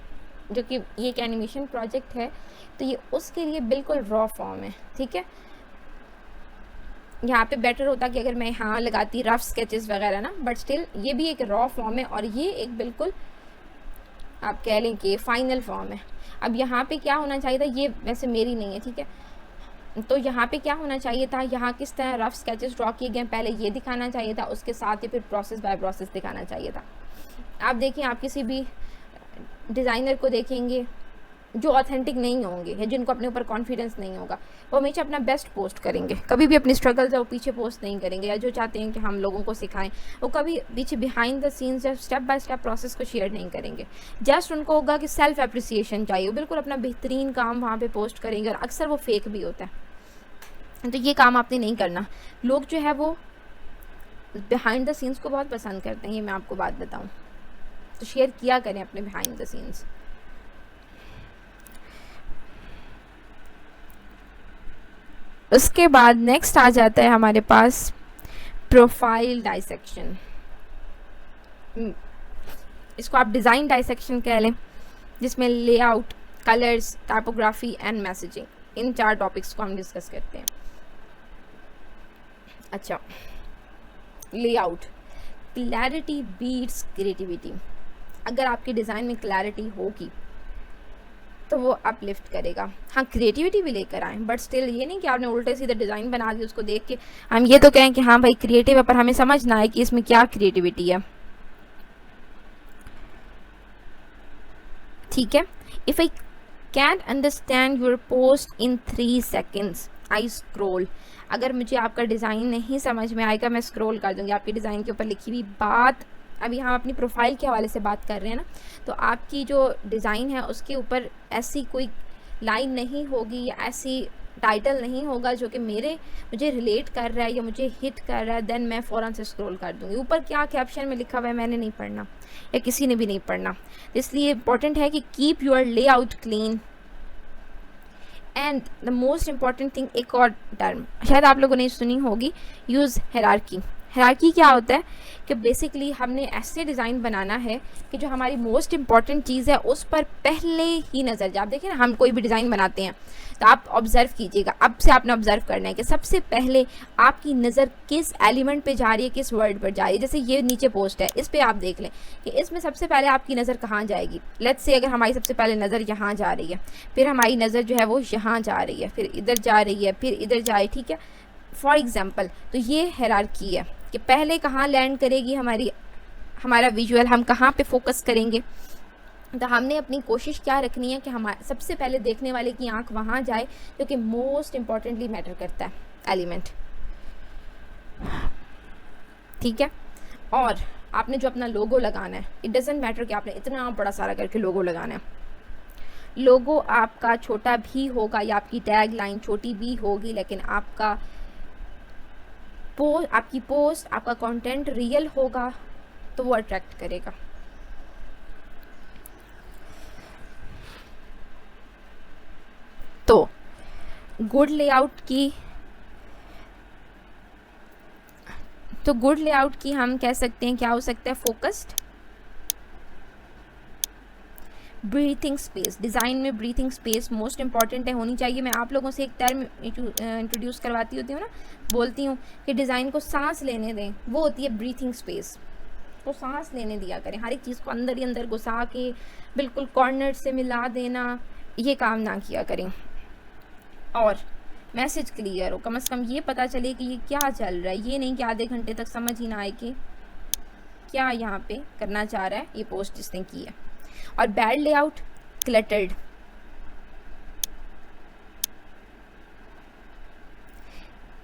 जो कि ये एक एनिमेशन प्रोजेक्ट है, तो ये उसके लिए बिल्कुल रॉ फॉर्म है। ठीक है, यहाँ पे बेटर होता कि अगर मैं यहाँ लगाती रफ स्केचेस वगैरह ना, बट स्टिल ये भी एक रॉ फॉर्म है और ये एक बिल्कुल आप कह लें कि फाइनल फॉर्म है। अब यहाँ पे क्या होना चाहिए था, ये वैसे मेरी नहीं है, ठीक है, तो यहाँ पे क्या होना चाहिए था, यहाँ किस तरह रफ स्केचेस ड्रॉ किए गए पहले ये दिखाना चाहिए था, उसके साथ ही फिर प्रोसेस बाय प्रोसेस दिखाना चाहिए था। आप देखिए, आप किसी भी डिज़ाइनर को देखेंगे जो ऑथेंटिक नहीं होंगे या जिनको अपने ऊपर कॉन्फिडेंस नहीं होगा, वो हमेशा अपना बेस्ट पोस्ट करेंगे, कभी भी अपनी स्ट्रगल्स वो पीछे पोस्ट नहीं करेंगे, या जो चाहते हैं कि हम लोगों को सिखाएं वो कभी पीछे बिहाइंड द सीन्स या स्टेप बाय स्टेप प्रोसेस को शेयर नहीं करेंगे। जस्ट उनको होगा कि सेल्फ अप्रिसिएशन चाहिए, वो बिल्कुल अपना बेहतरीन काम वहाँ पे पोस्ट करेंगे, और अक्सर वो फेक भी होता है। तो ये काम आपने नहीं करना। लोग जो है वो बिहाइंड द सीन्स को बहुत पसंद करते हैं, ये मैं आपको बात बताऊँ, तो शेयर किया करें अपने बिहाइंड द सीन्स। उसके बाद नेक्स्ट आ जाता है हमारे पास प्रोफाइल डाइसेक्शन। इसको आप डिज़ाइन डाइसेक्शन कह लें, जिसमें layout, colours, typography and messaging, in 4 topics को हम डिस्कस करते हैं। अच्छा, लेआउट, क्लैरिटी बीट्स क्रिएटिविटी। अगर आपकी डिज़ाइन में क्लैरिटी होगी तो वो अपलिफ्ट करेगा। हाँ, क्रिएटिविटी भी लेकर आए, बट स्टिल ये नहीं कि आपने उल्टे सीधे डिज़ाइन बना दी, उसको देख के हम ये तो कहें कि हाँ भाई क्रिएटिव है, पर हमें समझना है कि इसमें क्या क्रिएटिविटी है। ठीक है, if I can't understand your post in 3 seconds I scroll. अगर मुझे आपका डिज़ाइन नहीं समझ में आएगा, मैं स्क्रोल कर दूँगी। आपकी डिज़ाइन के ऊपर लिखी हुई बात, अभी हम अपनी प्रोफाइल के हवाले से बात कर रहे हैं ना, तो आपकी जो डिज़ाइन है उसके ऊपर ऐसी कोई लाइन नहीं होगी या ऐसी टाइटल नहीं होगा जो कि मुझे रिलेट कर रहा है या मुझे हिट कर रहा है, देन मैं फ़ौरन से स्क्रॉल कर दूँगी। ऊपर क्या कैप्शन में लिखा हुआ है मैंने नहीं पढ़ना, या किसी ने भी नहीं पढ़ना। इसलिए इम्पॉर्टेंट है कि keep your layout clean, and the most important thing, एक और टर्म शायद आप लोगों ने सुनी होगी, यूज़ हायरार्की। हायरार्की क्या होता है कि बेसिकली हमने ऐसे डिज़ाइन बनाना है कि जो हमारी मोस्ट इम्पॉर्टेंट चीज़ है उस पर पहले ही नज़र जाए। आप देखिए ना, हम कोई भी डिज़ाइन बनाते हैं तो आप ऑब्ज़र्व कीजिएगा, अब से आपने ऑब्ज़र्व करना है कि सबसे पहले आपकी नज़र किस एलिमेंट पे जा रही है, किस वर्ड पर जा रही है। जैसे ये नीचे पोस्ट है, इस पर आप देख लें कि इसमें सबसे पहले आपकी नज़र कहाँ जाएगी। लेट्स से अगर हमारी सबसे पहले नज़र यहाँ जा रही है, फिर हमारी नज़र जो है वो यहाँ जा रही है, फिर इधर जा रही है, फिर इधर जाए, ठीक है, फॉर एग्जाम्पल। तो ये हायरार्की है कि पहले कहाँ लैंड करेगी हमारा विजुअल, हम कहाँ पे फोकस करेंगे। तो हमने अपनी कोशिश क्या रखनी है कि हमारे सबसे पहले देखने वाले की आंख वहाँ जाए, क्योंकि मोस्ट इम्पॉर्टेंटली मैटर करता है एलिमेंट, ठीक है। और आपने जो अपना लोगो लगाना है, इट डजेंट मैटर कि आपने इतना बड़ा सारा करके लोगो लगाना है। लोगो आपका छोटा भी होगा या आपकी टैग लाइन छोटी भी होगी, लेकिन आपकी पोस्ट, आपका कंटेंट रियल होगा तो वो अट्रैक्ट करेगा। तो गुड लेआउट की हम कह सकते हैं क्या हो सकता है, फोकस्ड, ब्रीथिंग स्पेस। डिज़ाइन में ब्रीथिंग स्पेस मोस्ट इंपॉर्टेंट है, होनी चाहिए। मैं आप लोगों से एक टर्म इंट्रोड्यूस करवाती होती हूँ ना, बोलती हूँ कि डिज़ाइन को सांस लेने दें, वो होती है ब्रीथिंग स्पेस। तो सांस लेने दिया करें, हर एक चीज़ को अंदर ही अंदर घुसा के बिल्कुल कॉर्नर से मिला देना, ये काम ना किया करें। और मैसेज क्लियर हो, कम से कम ये पता चले कि ये क्या चल रहा है, ये नहीं कि आधे घंटे तक समझ ही ना आए कि क्या यहाँ पे करना चाह रहा है ये पोस्ट जिसने की है। और bad layout, cluttered,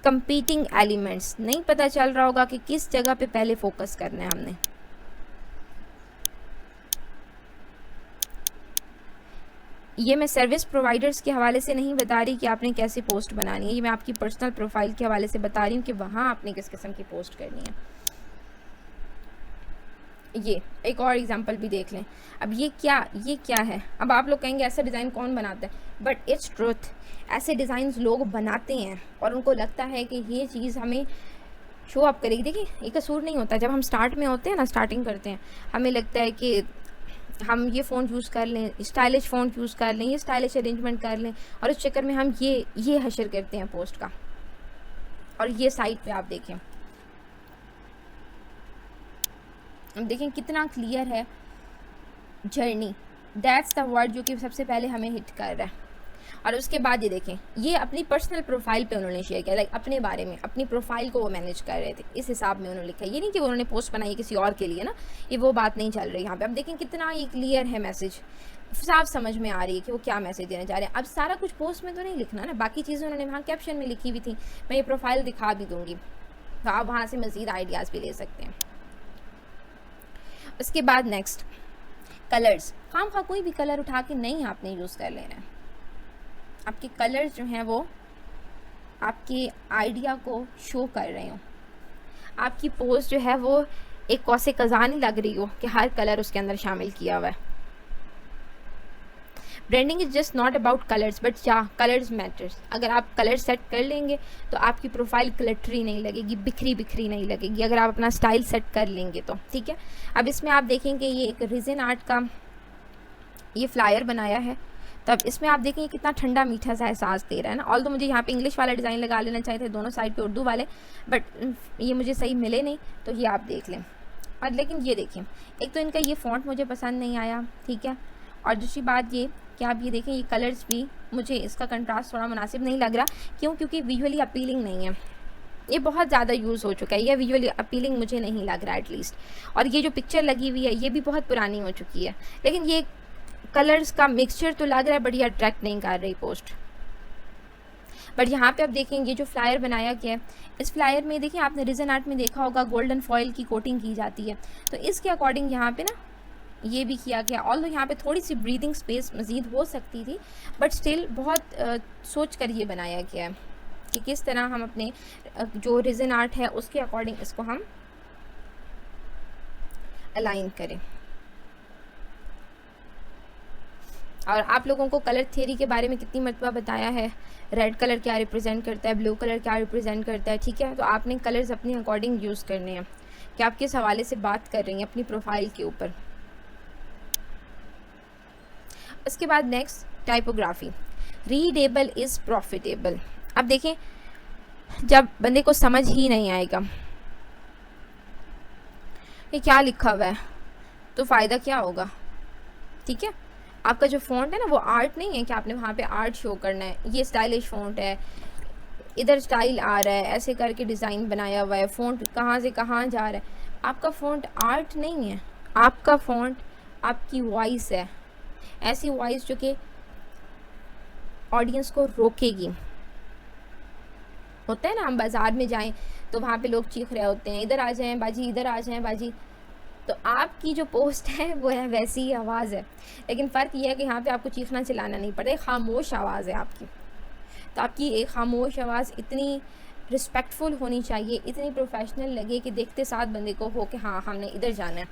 competing elements, नहीं पता चल रहा होगा कि किस जगह पे पहले फोकस करना है हमने। ये मैं सर्विस प्रोवाइडर्स के हवाले से नहीं बता रही कि आपने कैसे पोस्ट बनानी है, ये मैं आपकी पर्सनल प्रोफाइल के हवाले से बता रही हूँ कि वहाँ आपने किस किस्म की पोस्ट करनी है। ये एक और एग्जांपल भी देख लें। अब ये क्या है। अब आप लोग कहेंगे ऐसा डिज़ाइन कौन बनाता है, बट इट्स ट्रूथ, ऐसे डिज़ाइंस लोग बनाते हैं और उनको लगता है कि ये चीज़ हमें शो अप करेगी। देखिए, ये कसूर नहीं होता, जब हम स्टार्ट में होते हैं ना, स्टार्टिंग करते हैं, हमें लगता है कि हम ये फ़ोन यूज़ कर लें, स्टाइलिश फ़ोन यूज़ कर लें, ये स्टाइलिश अरेंजमेंट कर लें, और उस चक्कर में हम ये हशर करते हैं पोस्ट का। और ये साइट पे आप देखें, अब देखें कितना क्लियर है जर्नी, दैट्स द वर्ड जो कि सबसे पहले हमें हिट कर रहा है। और उसके बाद ये देखें, ये अपनी पर्सनल प्रोफाइल पे उन्होंने शेयर किया, लाइक अपने बारे में, अपनी प्रोफाइल को वो मैनेज कर रहे थे, इस हिसाब में उन्होंने लिखा। ये नहीं कि उन्होंने पोस्ट बनाई किसी और के लिए ना, ये वो बात नहीं चल रही यहाँ पे। अब देखें कितना ये क्लियर है, मैसेज साफ समझ में आ रही है कि वो क्या मैसेज देना चाह रहे हैं। अब सारा कुछ पोस्ट में तो नहीं लिखना ना, बाकी चीज़ें उन्होंने वहाँ कैप्शन में लिखी हुई थी, मैं ये प्रोफाइल दिखा भी दूँगी, तो आप वहाँ से मज़ीद आइडियाज़ भी ले सकते हैं। उसके बाद नेक्स्ट, कलर्स। खाम कोई भी कलर उठा के नहीं आपने यूज़ कर लेना है। आपके कलर्स जो हैं वो आपके आइडिया को शो कर रहे हो, आपकी पोस्ट जो है वो एक कौसे खजानी लग रही हो कि हर कलर उसके अंदर शामिल किया हुआ है। Branding is just not about colours, but या कलर्स मैटर्स। अगर आप कलर सेट कर लेंगे तो आपकी प्रोफाइल क्लटरी नहीं लगेगी, बिखरी नहीं लगेगी, अगर आप अपना स्टाइल सेट कर लेंगे तो, ठीक है। अब इसमें आप देखेंगे ये एक रिजन आर्ट का ये फ्लायर बनाया है, तो अब इसमें आप देखेंगे कितना ठंडा मीठा सा एहसास दे रहा है ना। ऑल तो मुझे यहाँ पे इंग्लिश वाला डिज़ाइन लगा लेना चाहिए थे, दोनों साइड पे उर्दू वाले, बट ये मुझे सही मिले नहीं, तो ये आप देख लें। और लेकिन ये देखिए, एक तो इनका ये फ़ॉन्ट मुझे पसंद नहीं आया, ठीक है, और दूसरी बात ये कि आप ये देखें, ये कलर्स भी मुझे, इसका कंट्रास्ट थोड़ा मुनासिब नहीं लग रहा। क्यों? क्योंकि विजुअली अपीलिंग नहीं है, ये बहुत ज़्यादा यूज़ हो चुका है, ये विजुअली अपीलिंग मुझे नहीं लग रहा एटलीस्ट। और ये जो पिक्चर लगी हुई है ये भी बहुत पुरानी हो चुकी है, लेकिन ये कलर्स का मिक्सचर तो लग रहा है, बट ये अट्रैक्ट नहीं कर रही पोस्ट। बट यहाँ पे आप देखेंगे जो फ्लायर बनाया गया है, इस फ्लायर में देखिए, आपने रिजन आर्ट में देखा होगा गोल्डन फॉयल की कोटिंग की जाती है, तो इसके अकॉर्डिंग यहाँ पे ना ये भी किया गया। ऑल्दो यहाँ पे थोड़ी सी ब्रीदिंग स्पेस मज़ीद हो सकती थी, बट स्टिल बहुत सोच कर ये बनाया गया है कि किस तरह हम अपने जो रिजन आर्ट है उसके अकॉर्डिंग इसको हम अलाइन करें। और आप लोगों को कलर थ्योरी के बारे में कितनी मरतबा बताया है, रेड कलर क्या रिप्रेजेंट करता है, ब्लू कलर क्या रिप्रेजेंट करता है, ठीक है। तो आपने कलर्स अपने अकॉर्डिंग यूज़ करने हैं कि आप किस हवाले से बात कर रही हैं अपनी प्रोफाइल के ऊपर। उसके बाद next typography, readable is profitable. अब देखें, जब बंदे को समझ ही नहीं आएगा ये क्या लिखा हुआ है तो फ़ायदा क्या होगा, ठीक है। आपका जो फ़ॉन्ट है ना वो आर्ट नहीं है कि आपने वहाँ पे आर्ट शो करना है, ये स्टाइलिश फ़ॉन्ट है, इधर स्टाइल आ रहा है, ऐसे करके डिज़ाइन बनाया हुआ है, फ़ॉन्ट कहाँ से कहाँ जा रहा है। आपका फ़ॉन्ट आर्ट नहीं है, आपका फ़ॉन्ट आपकी वॉइस है, ऐसी वॉइस जो कि ऑडियंस को रोकेगी। होता है ना, हम बाज़ार में जाएं तो वहाँ पे लोग चीख रहे होते हैं, इधर आ जाएं बाजी, इधर आ जाएं बाजी। तो आपकी जो पोस्ट है वो है वैसी ही आवाज़ है, लेकिन फ़र्क ये है कि यहाँ पे आपको चीखना चिल्लाना नहीं पड़ता, एक खामोश आवाज़ है आपकी। तो आपकी एक खामोश आवाज़ इतनी रिस्पेक्टफुल होनी चाहिए, इतनी प्रोफेशनल लगे कि देखते साथ बंदे को हो कि हाँ हमने इधर जाना है,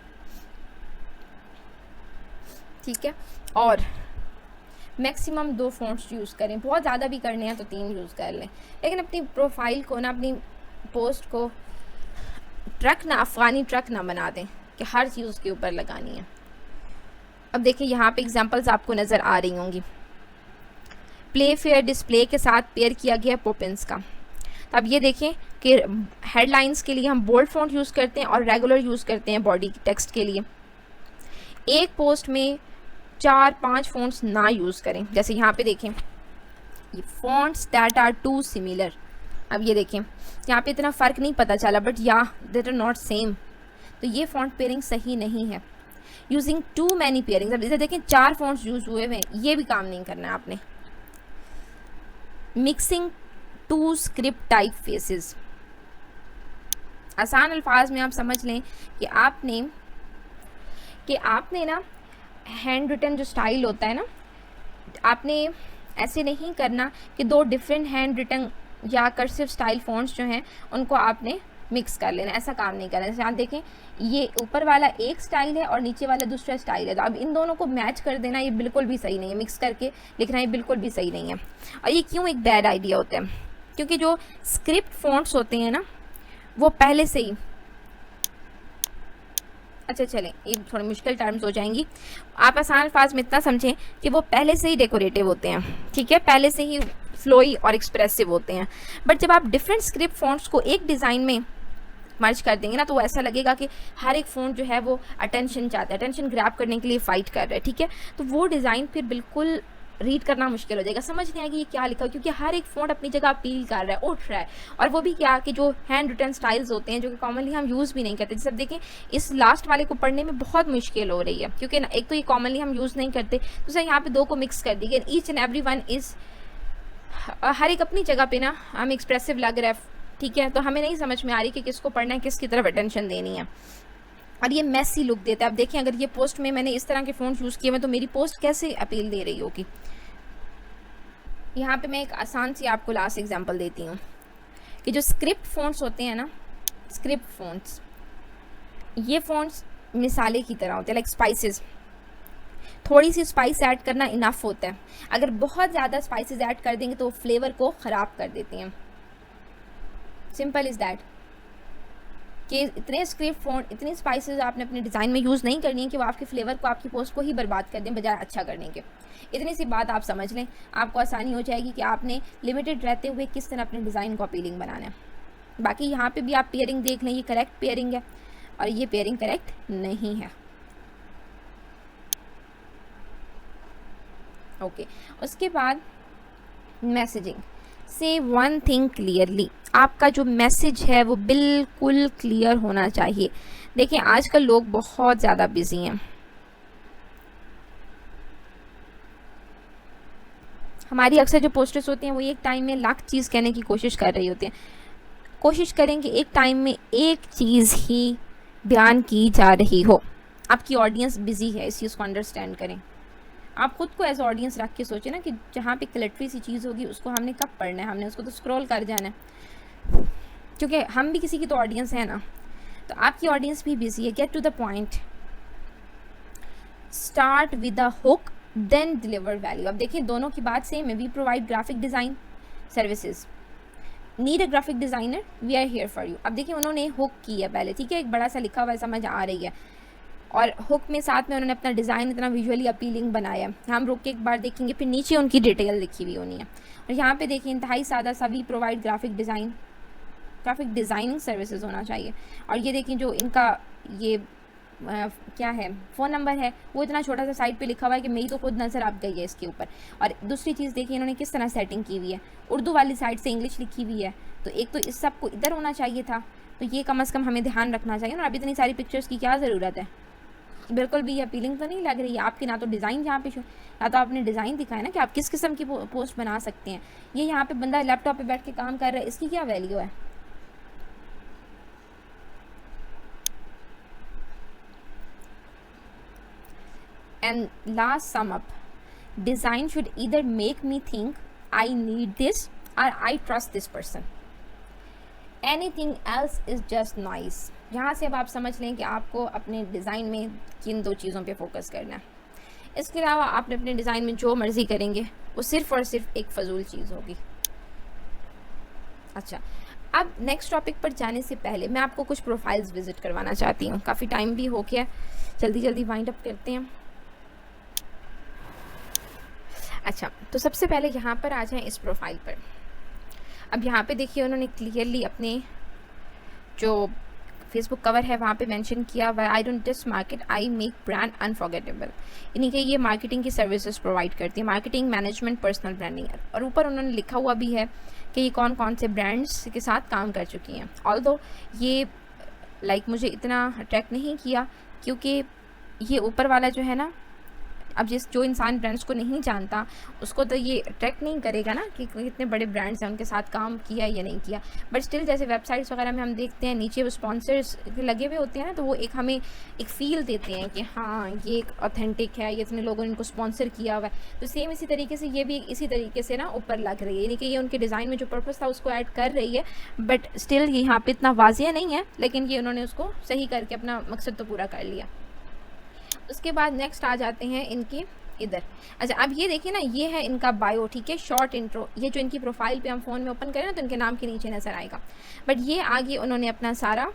ठीक है। और मैक्सिमम 2 फ़ॉन्ट्स यूज़ करें, बहुत ज़्यादा भी करने हैं तो 3 यूज़ कर लें, लेकिन अपनी प्रोफाइल को ना, अपनी पोस्ट को ट्रक ना, अफ़गानी ट्रक ना बना दें कि हर चीज़ उसके ऊपर लगानी है। अब देखिए यहाँ पे एग्जांपल्स आपको नज़र आ रही होंगी। प्ले फेयर डिस्प्ले के साथ पेयर किया गया पोपिन्स का। तो अब ये देखें कि हेडलाइंस के लिए हम बोल्ड फ़ॉन्ट यूज़ करते हैं और रेगुलर यूज़ करते हैं बॉडी टेक्स्ट के लिए। एक पोस्ट में 4-5 फ़ॉन्ट्स ना यूज़ करें। जैसे यहाँ पे देखें, ये fonts that are too similar. अब ये देखें यहाँ पे इतना फ़र्क नहीं पता चला, बट या दैट आर नॉट सेम, तो ये फ़ॉन्ट पेयरिंग सही नहीं है। यूजिंग टू मैनी पेयरिंग्स, अब इधर देखें 4 फ़ॉन्ट्स यूज़ हुए हैं, ये भी काम नहीं करना है आपने। Mixing two script type faces, आसान अल्फाज में आप समझ लें कि आपने ना हैंड रिटन जो स्टाइल होता है ना, आपने ऐसे नहीं करना कि 2 डिफरेंट हैंड रिटन या कर्सिव स्टाइल फ़ॉन्ट्स जो हैं उनको आपने मिक्स कर लेना, ऐसा काम नहीं करना। जैसे आप देखें ये ऊपर वाला एक स्टाइल है और नीचे वाला दूसरा स्टाइल है, तो अब इन दोनों को मैच कर देना ये बिल्कुल भी सही नहीं है, मिक्स करके लिखना ये बिल्कुल भी सही नहीं है। और ये क्यों एक बैड आइडिया होता है, क्योंकि जो स्क्रिप्ट फ़ॉन्ट्स होते हैं ना वो पहले से ही, अच्छा चलें ये थोड़ी मुश्किल टर्म्स हो जाएंगी, आप आसान अल्फाज में इतना समझें कि वो पहले से ही डेकोरेटिव होते हैं, ठीक है, पहले से ही फ्लोई और एक्सप्रेसिव होते हैं। बट जब आप डिफरेंट स्क्रिप्ट फ़ॉन्ट्स को एक डिज़ाइन में मर्ज कर देंगे ना, तो ऐसा लगेगा कि हर एक फ़ॉन्ट जो है वो अटेंशन चाहता है, अटेंशन ग्रैब करने के लिए फ़ाइट कर रहा है, ठीक है। तो वो डिज़ाइन फिर बिल्कुल रीड करना मुश्किल हो जाएगा, समझ नहीं आएगी ये क्या लिखा है, क्योंकि हर एक फ़ॉन्ट अपनी जगह अपील कर रहा है, उठ रहा है। और वो भी क्या कि जो हैंड रिटन स्टाइल्स होते हैं जो कि कॉमनली हम यूज़ भी नहीं करते, जैसे देखें इस लास्ट वाले को पढ़ने में बहुत मुश्किल हो रही है, क्योंकि एक तो ये कॉमनली हम यूज़ नहीं करते, दूसरा यहाँ पे 2 को मिक्स कर दी, each and every one is, हर एक अपनी जगह पे ना हम एक्सप्रेसिव लग रहा है, ठीक है। तो हमें नहीं समझ में आ रही कि किसको पढ़ना है, किसकी तरफ अटेंशन देनी है, और ये मैसी लुक देता है। अब देखें अगर ये पोस्ट में मैंने इस तरह के फ़ॉन्ट यूज़ किए हैं तो मेरी पोस्ट कैसे अपील दे रही होगी। यहाँ पे मैं एक आसान सी आपको लास्ट एग्जांपल देती हूँ कि जो स्क्रिप्ट फ़ॉन्ट्स होते हैं ना, स्क्रिप्ट फ़ॉन्ट्स, ये फ़ॉन्ट्स मिसाले की तरह होते हैं, लाइक स्पाइसेस। थोड़ी सी स्पाइस ऐड करना इनफ होता है, अगर बहुत ज़्यादा स्पाइसेस ऐड कर देंगे तो फ्लेवर को ख़राब कर देती हैं। सिंपल इज़ दैट कि इतने स्क्रिप्ट फ़ॉन्ट, इतनी स्पाइसेस आपने अपने डिज़ाइन में यूज़ नहीं करनी है कि वो आपके फ्लेवर को, आपकी पोस्ट को ही बर्बाद कर दें बजाय अच्छा करने के। इतनी सी बात आप समझ लें, आपको आसानी हो जाएगी कि आपने लिमिटेड रहते हुए किस तरह अपने डिज़ाइन को अपीलिंग बनाना है। बाकी यहाँ पे भी आप पेयरिंग देख लें, ये करेक्ट पेयरिंग है और ये पेयरिंग करेक्ट नहीं है। ओके, उसके बाद मैसेजिंग, से वन थिंग क्लियरली, आपका जो मैसेज है वो बिल्कुल क्लियर होना चाहिए। देखिए आजकल लोग बहुत ज़्यादा बिजी हैं, हमारी अक्सर जो पोस्टर्स होती हैं वो एक टाइम में लाख चीज़ कहने की कोशिश कर रही होती हैं। कोशिश करें कि एक टाइम में एक चीज़ ही बयान की जा रही हो। आपकी ऑडियंस बिजी है, इस चीज़ को अंडरस्टैंड करें। आप खुद को एज ऑडियंस रख के सोचें ना कि जहाँ पे क्लटरी सी चीज़ होगी उसको हमने कब पढ़ना है, हमने उसको तो स्क्रॉल कर जाना है, क्योंकि हम भी किसी की तो ऑडियंस है ना। तो आपकी ऑडियंस भी बिजी है, get to the point, start with the hook then deliver value. अब देखिए दोनों की बात सेम है, we provide graphic design services, need a graphic designer, we are here for you. अब देखिए उन्होंने हुक की है पहले, ठीक है, एक बड़ा सा लिखा हुआ है, समझ आ रही है, और हुक में साथ में उन्होंने अपना डिज़ाइन इतना विजुअली अपीलिंग बनाया है। हम रुक के एक बार देखेंगे, फिर नीचे उनकी डिटेल लिखी हुई होनी है। और यहाँ पे देखिए इंतहाई सादा सा, we provide graphic designing services होना चाहिए। और ये देखिए जो इनका ये क्या है फ़ोन नंबर है, वो इतना छोटा सा साइड पे लिखा हुआ है कि मेरी तो खुद नज़र आ गई है इसके ऊपर। और दूसरी चीज़ देखिए इन्होंने किस तरह सेटिंग की हुई है, उर्दू वाली साइड से इंग्लिश लिखी हुई है, तो एक तो इस सब को इधर होना चाहिए था, तो ये कम से कम हमें ध्यान रखना चाहिए। और अभी इतनी सारी पिक्चर्स की क्या ज़रूरत है, बिल्कुल भी अपीलिंग तो नहीं लग रही है आपकी, ना तो डिज़ाइन यहाँ पे या तो आपने डिज़ाइन दिखाया ना कि आप किस किस्म की पोस्ट बना सकते हैं। ये यहाँ पे बंदा लैपटॉप पे बैठ के काम कर रहा है, इसकी क्या वैल्यू है। And last sum up, design should either make me think I need this or I trust this person. Anything else is just noise. यहाँ से अब आप समझ लें कि आपको अपने डिज़ाइन में किन दो चीज़ों पे फोकस करना है। इसके अलावा आप अपने डिज़ाइन में जो मर्ज़ी करेंगे वो सिर्फ़ और सिर्फ एक फ़जूल चीज़ होगी। अच्छा, अब नेक्स्ट टॉपिक पर जाने से पहले मैं आपको कुछ प्रोफाइल्स विज़िट करवाना चाहती हूँ। काफ़ी टाइम भी हो गया, जल्दी जल्दी वाइंड अप करते हैं। अच्छा, तो सबसे पहले यहाँ पर आ जाएं इस प्रोफाइल पर। अब यहाँ पे देखिए उन्होंने क्लियरली अपने जो फेसबुक कवर है वहाँ पे मेंशन किया हुआ है, I don't just market, I make brand unforgettable. यानी कि ये मार्केटिंग की सर्विसेज प्रोवाइड करती है, मार्केटिंग, मैनेजमेंट, पर्सनल ब्रांडिंग। और ऊपर उन्होंने लिखा हुआ भी है कि ये कौन कौन से ब्रांड्स के साथ काम कर चुकी हैं। ऑल्दो ये मुझे इतना अट्रैक्ट नहीं किया, क्योंकि ये ऊपर वाला जो है ना, अब जो इंसान ब्रांड्स को नहीं जानता उसको तो ये अट्रैक्ट नहीं करेगा ना कि कितने बड़े ब्रांड्स हैं, उनके साथ काम किया या नहीं किया। बट स्टिल जैसे वेबसाइट्स वगैरह में हम देखते हैं नीचे वो स्पॉन्सर्स लगे हुए होते हैं ना, तो वो हमें एक फ़ील देते हैं कि हाँ ये एक ऑथेंटिक है, ये इतने लोगों ने इनको स्पॉन्सर किया हुआ है। तो सेम इसी तरीके से ये भी इसी तरीके से ना ऊपर लग रही है, यानी कि ये उनके डिज़ाइन में जो पर्पज़ था उसको ऐड कर रही है, बट स्टिल ये यहाँ पर इतना वाज़िया नहीं है, लेकिन ये उन्होंने उसको सही करके अपना मकसद तो पूरा कर लिया। उसके बाद नेक्स्ट आ जाते हैं इनकी इधर। अच्छा, अब ये देखिए ना, ये है इनका बायो, ठीक है, शॉर्ट इंट्रो। ये जो इनकी प्रोफाइल पे हम फ़ोन में ओपन करें ना तो इनके नाम के नीचे नज़र आएगा, बट ये आगे उन्होंने अपना सारा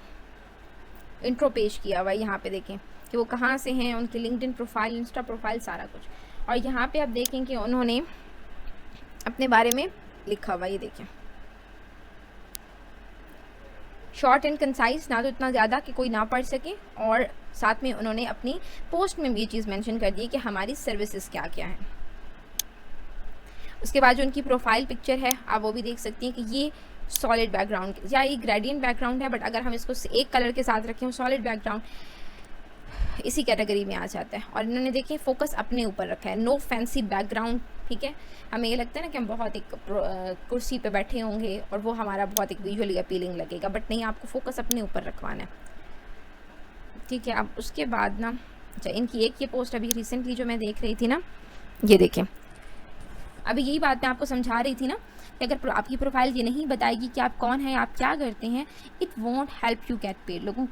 इंट्रो पेश किया हुआ है। यहाँ पे देखें कि वो कहाँ से हैं, उनकी लिंक्डइन प्रोफाइल, इंस्टा प्रोफाइल, सारा कुछ। और यहाँ पे आप देखें कि उन्होंने अपने बारे में लिखा हुआ, ये देखें, शॉर्ट एंड कंसाइज, ना तो इतना ज़्यादा कि कोई ना पढ़ सके, और साथ में उन्होंने अपनी पोस्ट में भी ये चीज़ मेंशन कर दी कि हमारी सर्विसेज क्या क्या हैं। उसके बाद जो उनकी प्रोफाइल पिक्चर है आप वो भी देख सकती हैं कि ये सॉलिड बैकग्राउंड या ये ग्रेडियंट बैकग्राउंड है, बट अगर हम इसको एक कलर के साथ रखें सॉलिड बैकग्राउंड इसी कैटेगरी में आ जाता है। और इन्होंने देखिए फोकस अपने ऊपर रखा है, नो फैंसी बैकग्राउंड, ठीक है। हमें ये लगता है ना कि हम बहुत एक कुर्सी पे बैठे होंगे और वो हमारा बहुत एक विजुअली अपीलिंग लगेगा, बट नहीं, आपको फोकस अपने ऊपर रखवाना है, ठीक है। अब उसके बाद ना, अच्छा, इनकी एक ये पोस्ट अभी रिसेंटली जो मैं देख रही थी ना, ये देखें, अभी यही बात मैं आपको समझा रही थी ना कि अगर आपकी प्रोफाइल ये नहीं बताएगी कि आप कौन हैं, आप क्या करते हैं, it won't help you get paid. लोगों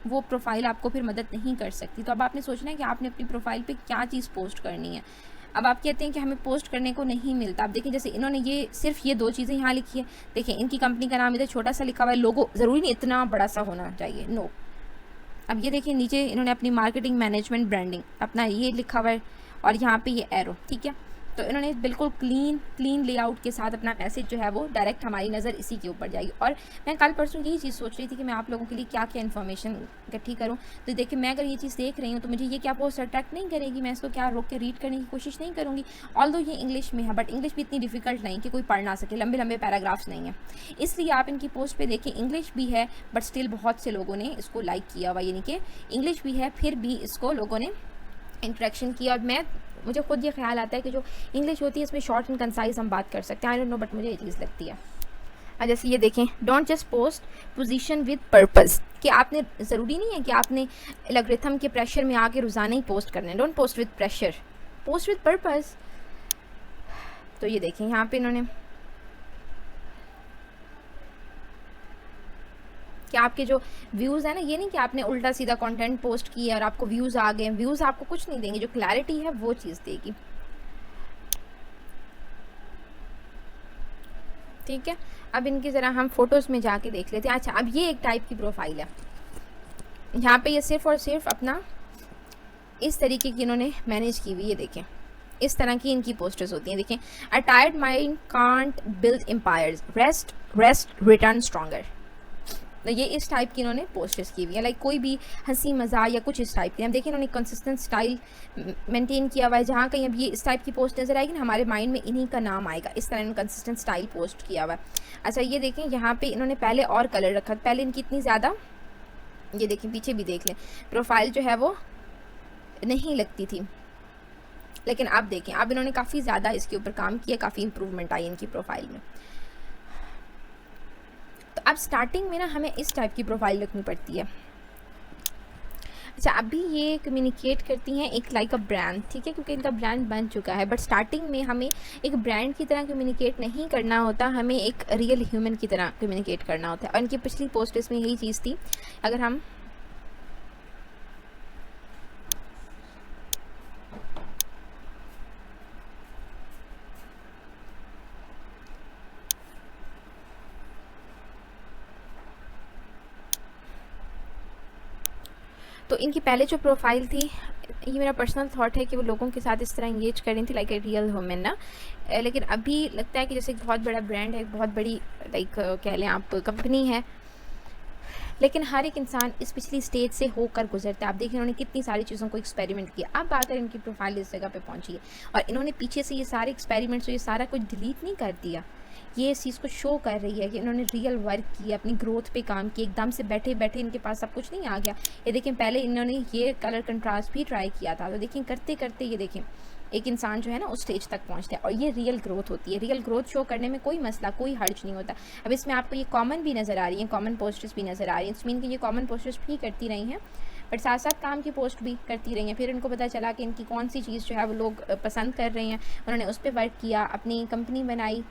वो प्रोफाइल आपको फिर मदद नहीं कर सकती। तो अब आपने सोचना है कि आपने अपनी प्रोफाइल पे क्या चीज़ पोस्ट करनी है। अब आप कहते हैं कि हमें पोस्ट करने को नहीं मिलता। अब देखिए जैसे इन्होंने ये सिर्फ ये दो चीज़ें यहाँ लिखी है, देखिए इनकी कंपनी का नाम इधर छोटा सा लिखा हुआ है, लोगो ज़रूरी नहीं इतना बड़ा सा होना चाहिए, नो। अब ये देखिए नीचे इन्होंने अपनी मार्केटिंग, मैनेजमेंट, ब्रांडिंग अपना ये लिखा हुआ है, और यहाँ पे ये एरो, ठीक है। तो इन्होंने बिल्कुल क्लीन लेआउट के साथ अपना मैसेज जो है वो डायरेक्ट हमारी नज़र इसी के ऊपर जाएगी। और मैं कल परसों यही चीज़ सोच रही थी कि मैं आप लोगों के लिए क्या क्या इन्फॉर्मेशन इकट्ठी करूँ। तो देखिए मैं अगर ये चीज़ देख रही हूँ तो मुझे ये क्या पोस्ट अट्रैक्ट नहीं करेगी, मैं इसको क्या रोक के रीड करने की कोशिश नहीं करूँगी। ऑल्दो ये इंग्लिश में है, बट इंग्लिश भी इतनी डिफिकल्ट नहीं कि कोई पढ़ ना सके, लंबे लंबे पैराग्राफ्स नहीं है। इसलिए आप इनकी पोस्ट पे देखें, इंग्लिश भी है बट स्टिल बहुत से लोगों ने इसको लाइक किया हुआ, यानी कि इंग्लिश भी है फिर भी इसको लोगों ने इंट्रैक्शन किया। और मुझे खुद ये ख्याल आता है कि जो इंग्लिश होती है इसमें शॉर्ट एंड कंसाइज हम बात कर सकते हैं, आई डोंट नो, बट मुझे ये चीज़ लगती है। जैसे ये देखें, don't just post position with purpose, कि आपने ज़रूरी नहीं है कि आपने एल्गोरिथम के प्रेशर में आके रोज़ाना ही पोस्ट करना है। Don't post with pressure, post with purpose. तो ये देखें यहाँ पे इन्होंने कि आपके जो व्यूज़ है ना, ये नहीं कि आपने उल्टा सीधा कंटेंट पोस्ट किया और आपको व्यूज़ आ गए। व्यूज़ आपको कुछ नहीं देंगे, जो क्लैरिटी है वो चीज़ देगी। ठीक है, अब इनकी ज़रा हम फ़ोटोज़ में जाके देख लेते हैं। अच्छा, अब ये एक टाइप की प्रोफाइल है, यहाँ पे ये सिर्फ़ और सिर्फ अपना इस तरीके की इन्होंने मैनेज की हुई, ये देखें इस तरह की इनकी पोस्टर्स होती हैं। देखें, a tired mind can't build empires, rest rest return stronger. तो ये इस टाइप की इन्होंने पोस्टर्स की हुई है, लाइक कोई भी हंसी मजाक या कुछ इस टाइप की। हम देखें इन्होंने कंसिस्टेंट स्टाइल मेंटेन किया हुआ है। जहाँ कहीं अब ये इस टाइप की पोस्ट नज़र आएगी ना, हमारे माइंड में इन्हीं का नाम आएगा। इस तरह इन्होंने कंसिस्टेंट स्टाइल पोस्ट किया हुआ है। अच्छा, ये देखें यहाँ पे इन्होंने पहले और कलर रखा, पहले इनकी इतनी ज़्यादा, ये देखें पीछे भी देख लें, प्रोफाइल जो है वो नहीं लगती थी, लेकिन अब देखें अब इन्होंने काफ़ी ज़्यादा इसके ऊपर काम किया, काफ़ी इंप्रूवमेंट आई इनकी प्रोफाइल में। तो अब स्टार्टिंग में ना हमें इस टाइप की प्रोफाइल रखनी पड़ती है। अच्छा, अभी ये कम्युनिकेट करती हैं एक लाइक अ ब्रांड, ठीक है, क्योंकि इनका ब्रांड बन चुका है। बट स्टार्टिंग में हमें एक ब्रांड की तरह कम्युनिकेट नहीं करना होता, हमें एक रियल ह्यूमन की तरह कम्युनिकेट करना होता है। और इनकी पिछली पोस्टर्स में यही चीज़ थी। अगर हम तो इनकी पहले जो प्रोफाइल थी, ये मेरा पर्सनल थॉट है कि वो लोगों के साथ इस तरह इंगेज कर रही थी लाइक ए रियल वुमेन ना। लेकिन अभी लगता है कि जैसे एक बहुत बड़ा ब्रांड है, बहुत बड़ी लाइक कह लें आप कंपनी है, लेकिन हर एक इंसान इस पिछली स्टेज से होकर गुजरता है। आप देखिए इन्होंने कितनी सारी चीज़ों को एक्सपेरिमेंट किया, अब आकर इनकी प्रोफाइल इस जगह पे पहुंची है। और इन्होंने पीछे से ये सारे एक्सपेरिमेंट्स, ये सारा कुछ डिलीट नहीं कर दिया, ये इस चीज़ को शो कर रही है कि इन्होंने रियल वर्क किया, अपनी ग्रोथ पे काम किया। एकदम से बैठे बैठे इनके पास सब कुछ नहीं आ गया। ये देखें, पहले इन्होंने ये कलर कंट्रास्ट भी ट्राई किया था, तो देखें करते करते ये देखें एक इंसान जो है ना उस स्टेज तक पहुंचता है। और ये रियल ग्रोथ होती है। रियल ग्रोथ शो करने में कोई मसला, कोई हर्ज नहीं होता। अब इसमें आपको ये कॉमन भी नज़र आ रही हैं, कॉमन पोस्टर्स भी नज़र आ रही हैं। इसमें कि ये कॉमन पोस्टर्स भी करती रही हैं, बट साथ साथ काम की पोस्ट भी करती रही हैं। फिर उनको पता चला कि इनकी कौन सी चीज़ जो है वो लोग पसंद कर रहे हैं, उन्होंने उस पर वर्क किया, अपनी कंपनी बनाई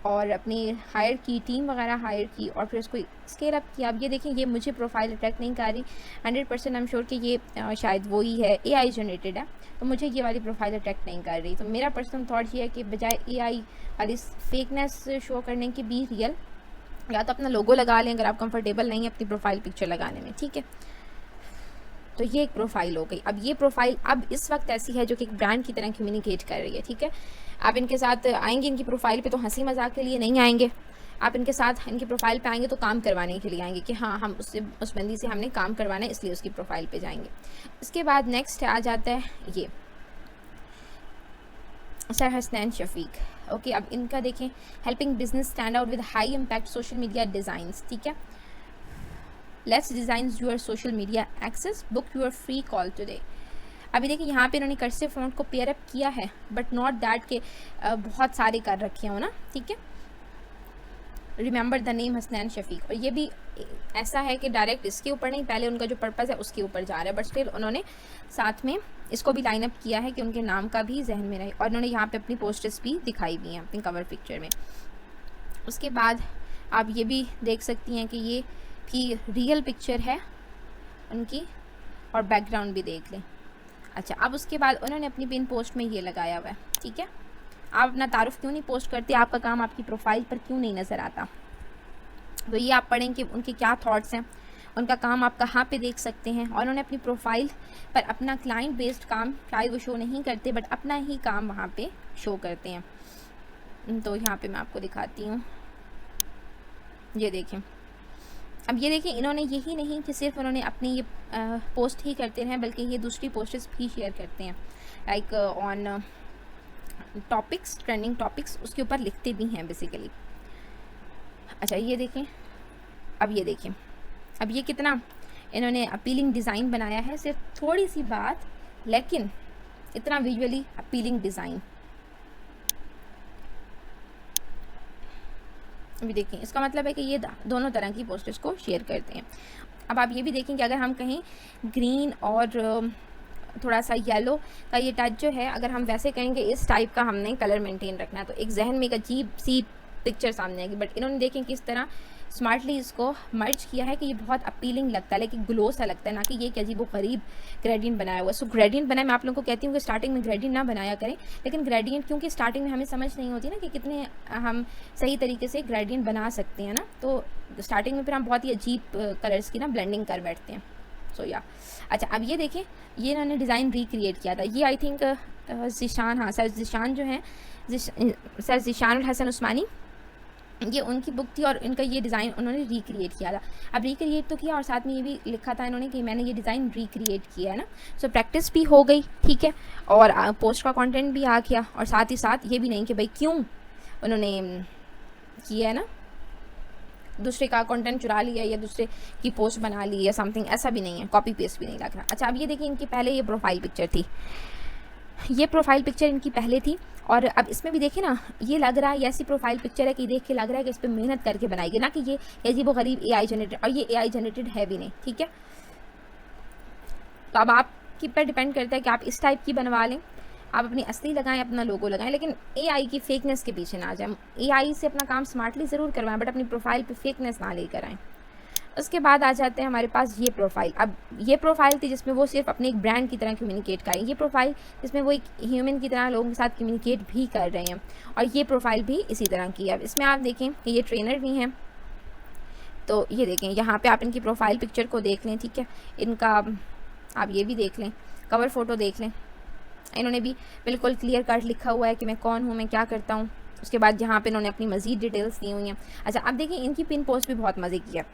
और अपनी हायर की टीम वगैरह हायर की और फिर उसको स्केल अप किया। अब ये देखें, ये मुझे प्रोफाइल अट्रैक्ट नहीं कर रही। 100% आई एम श्योर कि ये शायद वो ही है, AI जनरेटेड है, तो मुझे ये वाली प्रोफाइल अट्रैक्ट नहीं कर रही। तो मेरा पर्सनल थॉट ये है कि बजाय AI वाली फेकनेस शो करने की भी रियल, या तो अपना लोगो लगा लें अगर आप कंफर्टेबल नहीं है अपनी प्रोफाइल पिक्चर लगाने में, ठीक है। तो ये एक प्रोफाइल हो गई। अब ये प्रोफाइल अब इस वक्त ऐसी है जो कि एक ब्रांड की तरह कम्युनिकेट कर रही है, ठीक है। आप इनके साथ आएंगे इनकी प्रोफाइल पे तो हंसी मजाक के लिए नहीं आएंगे, आप इनके साथ इनकी प्रोफाइल पे आएंगे तो काम करवाने के लिए आएंगे कि हाँ हम उस बंदी से हमने काम करवाना है, इसलिए उसकी प्रोफाइल पे जाएंगे। इसके बाद नेक्स्ट आ जाता है ये सर हसनैन शफीक। ओके, अब इनका देखें, helping business stand out with high impact social media designs, ठीक है। Let's design your social media access, book your free call today. अभी देखिए यहाँ पे इन्होंने कर्सिव फॉन्ट को पेयर अप किया है, बट नॉट दैट के बहुत सारे कर रखे हो ना, ठीक है। Remember the name Hasnain Shafiq, और ये भी ऐसा है कि डायरेक्ट इसके ऊपर नहीं, पहले उनका जो पर्पस है उसके ऊपर जा रहा है, बट स्टिल उन्होंने साथ में इसको भी लाइन अप किया है कि उनके नाम का भी जहन में रहे। और उन्होंने यहाँ पे अपनी पोस्टर्स भी दिखाई हुई हैं अपनी कवर पिक्चर में। उसके बाद आप ये भी देख सकती हैं कि ये भी रियल पिक्चर है उनकी, और बैकग्राउंड भी देख लें। अच्छा, अब उसके बाद उन्होंने अपनी पिन पोस्ट में ये लगाया हुआ है, ठीक है। आप अपना तारुफ क्यों नहीं पोस्ट करते, आपका काम आपकी प्रोफाइल पर क्यों नहीं नज़र आता? तो ये आप पढ़ें कि उनके क्या थॉट्स हैं, उनका काम आप कहाँ पे देख सकते हैं। और उन्होंने अपनी प्रोफाइल पर अपना क्लाइंट बेस्ड काम शायद वो शो नहीं करते, बट अपना ही काम वहाँ पे शो करते हैं। तो यहाँ पे मैं आपको दिखाती हूँ, ये देखें। अब ये देखें, इन्होंने यही नहीं कि सिर्फ उन्होंने अपनी ये पोस्ट ही करते हैं, बल्कि ये दूसरी पोस्ट्स भी शेयर करते हैं, like on topics, trending topics, उसके ऊपर लिखते भी हैं बेसिकली। अच्छा, ये देखें, अब ये देखें, अब ये कितना इन्होंने अपीलिंग डिज़ाइन बनाया है, सिर्फ थोड़ी सी बात, लेकिन इतना विजुअली अपीलिंग डिज़ाइन। अभी देखें, इसका मतलब है कि ये दोनों तरह की पोस्टर्स को शेयर करते हैं। अब आप ये भी देखें कि अगर हम कहीं ग्रीन और थोड़ा सा येलो का ये टच जो है, अगर हम वैसे कहेंगे इस टाइप का हमने कलर मेंटेन रखना है, तो एक जहन में एक अजीब सी पिक्चर सामने आएगी। बट इन्होंने देखें किस तरह स्मार्टली इसको मर्ज किया है कि ये बहुत अपीलिंग लगता है, लेकिन ग्लो सा लगता है, ना कि ये कि अजीब व गरीब ग्रेडियंट बनाया हुआ है। सो ग्रेडियंट बनाए, मैं आप लोगों को कहती हूँ कि स्टार्टिंग में ग्रेडियंट ना बनाया करें, लेकिन ग्रेडियंट क्योंकि स्टार्टिंग में हमें समझ नहीं होती ना कि कितने हम सही तरीके से ग्रेडियंट बना सकते हैं ना, तो स्टार्टिंग में फिर हम बहुत ही अजीब कलर्स की ना ब्लेंडिंग कर बैठते हैं। सो या अच्छा, अब ये देखें, ये इन्होंने डिज़ाइन रिक्रिएट किया था। ये आई थिंक ज़ीशान, हाँ सर ज़ीशान जो हैं, सर ज़ीशान हसन उस्मानी, ये उनकी बुक थी और इनका ये डिज़ाइन उन्होंने रिक्रिएट किया था। अब रिक्रिएट तो किया और साथ में ये भी लिखा था इन्होंने कि मैंने ये डिज़ाइन रिक्रिएट किया है ना। सो प्रैक्टिस भी हो गई, ठीक है, और पोस्ट का कंटेंट भी आ गया, और साथ ही साथ ये भी नहीं कि भाई क्यों उन्होंने किया है ना, दूसरे का कंटेंट चुरा लिया या दूसरे की पोस्ट बना ली या समथिंग, ऐसा भी नहीं है, कॉपी पेस्ट भी नहीं लग रहा। अच्छा, अब ये देखिए, इनकी पहले ये प्रोफाइल पिक्चर थी, ये प्रोफाइल पिक्चर इनकी पहले थी, और अब इसमें भी देखिए ना, ये लग रहा है ऐसी प्रोफाइल पिक्चर है कि देख के लग रहा है कि इस पर मेहनत करके बनाई गई, ना कि ये अजीब व गरीब AI जनरेटेड, और ये AI जनरेटेड है भी नहीं, ठीक है। तो अब आपकी पर डिपेंड करता है कि आप इस टाइप की बनवा लें, आप अपनी असली लगाएं, अपना लोगो लगाएं, लेकिन AI की फेकनेस के पीछे ना जाएं। AI से अपना काम स्मार्टली ज़रूर करवाएं, बट अपनी प्रोफाइल पे फेकनेस ना लेकर आएँ। उसके बाद आ जाते हैं हमारे पास ये प्रोफाइल। अब ये प्रोफाइल थी जिसमें वो सिर्फ अपने एक ब्रांड की तरह कम्युनिकेट करें, ये प्रोफाइल जिसमें वो एक ह्यूमन की तरह लोगों के साथ कम्युनिकेट भी कर रहे हैं, और ये प्रोफाइल भी इसी तरह की है। अब इसमें आप देखें कि ये ट्रेनर भी हैं, तो ये देखें यहाँ पे आप इनकी प्रोफाइल पिक्चर को देख लें, ठीक है, इनका आप ये भी देख लें, कवर फ़ोटो देख लें, इन्होंने भी बिल्कुल क्लियर कट लिखा हुआ है कि मैं कौन हूँ, मैं क्या करता हूँ। उसके बाद यहाँ पे इन्होंने अपनी मज़ीद डिटेल्स दी हुई हैं। अच्छा, अब देखिए, इनकी पिन पोस्ट भी बहुत मज़े की है।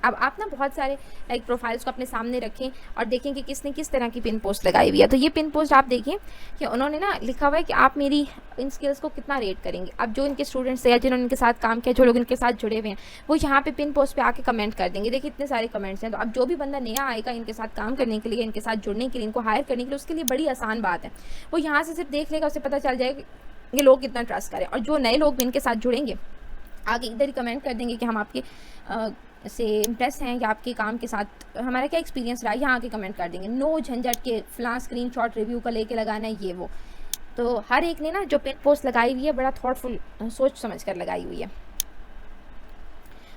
अब आप ना बहुत सारे लाइक प्रोफाइल्स को अपने सामने रखें और देखें कि किसने किस तरह की पिन पोस्ट लगाई हुई है। तो ये पिन पोस्ट आप देखिए कि उन्होंने ना लिखा हुआ है कि आप मेरी इन स्किल्स को कितना रेट करेंगे। अब जो इनके स्टूडेंट्स हैं या जिन्होंने इनके साथ काम किया, जो लोग इनके साथ जुड़े हुए हैं, वो यहाँ पे पिन पोस्ट पे आके कमेंट कर देंगे। देखिए इतने सारे कमेंट्स हैं। तो अब जो भी बंदा नया आएगा इनके साथ काम करने के लिए, इनके साथ जुड़ने के लिए, इनको हायर करने के लिए, उसके लिए बड़ी आसान बात है। वो यहाँ से सिर्फ देख लेगा, उसे पता चल जाएगा कि लोग कितना ट्रस्ट करें। और जो नए लोग भी इनके साथ जुड़ेंगे, आगे इधर ही कमेंट कर देंगे कि हम आपके से इम्प्रेस हैं या आपके काम के साथ हमारा क्या एक्सपीरियंस रहा है, यहाँ आके कमेंट कर देंगे। नो झंझट के फलां स्क्रीनशॉट रिव्यू का लेके लगाना है ये वो। तो हर एक ने ना जो पिन पोस्ट लगाई हुई है बड़ा थॉटफुल सोच समझ कर लगाई हुई है।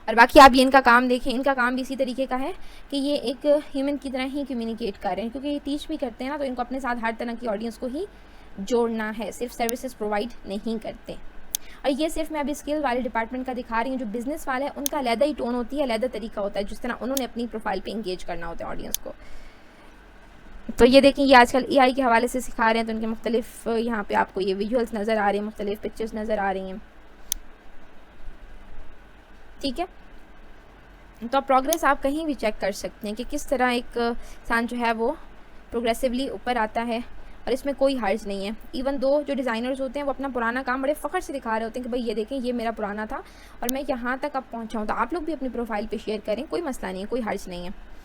और बाकी आप ये इनका काम देखें, इनका काम भी इसी तरीके का है कि ये एक ह्यूमन की तरह ही कम्युनिकेट कर रहे हैं, क्योंकि ये टीच भी करते हैं ना, तो इनको अपने साथ हर तरह की ऑडियंस को ही जोड़ना है, सिर्फ सर्विसेज प्रोवाइड नहीं करते। और ये सिर्फ मैं अभी स्किल वाले डिपार्टमेंट का दिखा रही हूँ। जो बिजनेस वाले हैं उनका अलग ही टोन होती है, अलग तरीका होता है जिस तरह उन्होंने अपनी प्रोफाइल पे इंगेज करना होता है ऑडियंस को। तो ये देखें, ये आजकल AI के हवाले से सिखा रहे हैं, तो उनके मुख्तलिफ यहाँ पे आपको ये विजुअल्स नज़र आ रहे हैं, मुख्तलिफ पिक्चर्स नज़र आ रही हैं, ठीक है। तो प्रोग्रेस आप कहीं भी चेक कर सकते हैं कि किस तरह एक इंसान जो है वो प्रोग्रेसिवली ऊपर आता है, और इसमें कोई हर्ज नहीं है। इवन दो जो डिज़ाइनर्स होते हैं वो अपना पुराना काम बड़े फ़ख्र से दिखा रहे होते हैं कि भाई ये देखें, ये मेरा पुराना था और मैं यहाँ तक अब पहुँचा हूँ। तो आप लोग भी अपनी प्रोफाइल पे शेयर करें, कोई मसला नहीं है, कोई हर्ज नहीं है।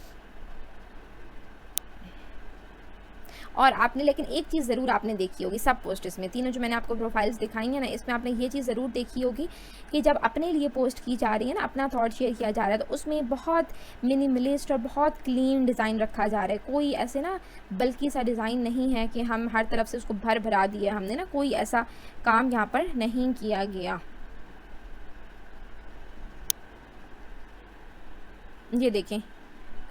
और आपने लेकिन एक चीज़ ज़रूर आपने देखी होगी सब पोस्ट, इसमें तीनों जो मैंने आपको प्रोफाइल्स दिखाई हैं ना, इसमें आपने ये चीज़ ज़रूर देखी होगी कि जब अपने लिए पोस्ट की जा रही है ना, अपना थॉट शेयर किया जा रहा है, तो उसमें बहुत मिनिमलिस्ट और बहुत क्लीन डिज़ाइन रखा जा रहा है। कोई ऐसे ना बल्कि सा डिज़ाइन नहीं है कि हम हर तरफ से उसको भरा दिया हमने ना, कोई ऐसा काम यहाँ पर नहीं किया गया। ये देखें,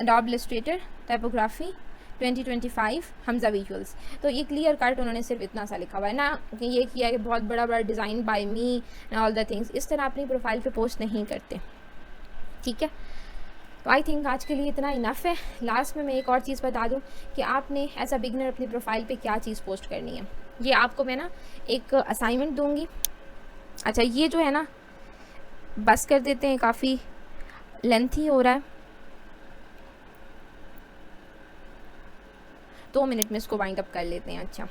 adobe Illustrator typography 2025 Hamza visuals. तो ये क्लियर कट उन्होंने सिर्फ इतना सा लिखा हुआ है ना कि ये किया कि बहुत बड़ा बड़ा design by me and all the things. इस तरह अपनी प्रोफाइल पे पोस्ट नहीं करते, ठीक है। तो आई थिंक आज के लिए इतना इनफ है। लास्ट में मैं एक और चीज़ बता दूं कि आपने एज अ बिगनर अपनी प्रोफाइल पे क्या चीज़ पोस्ट करनी है। ये आपको मैं ना एक असाइनमेंट दूँगी। अच्छा, ये जो है ना बस कर देते हैं, काफ़ी लेंथी हो रहा है, 2 मिनट में इसको वाइंड अप कर लेते हैं। अच्छा,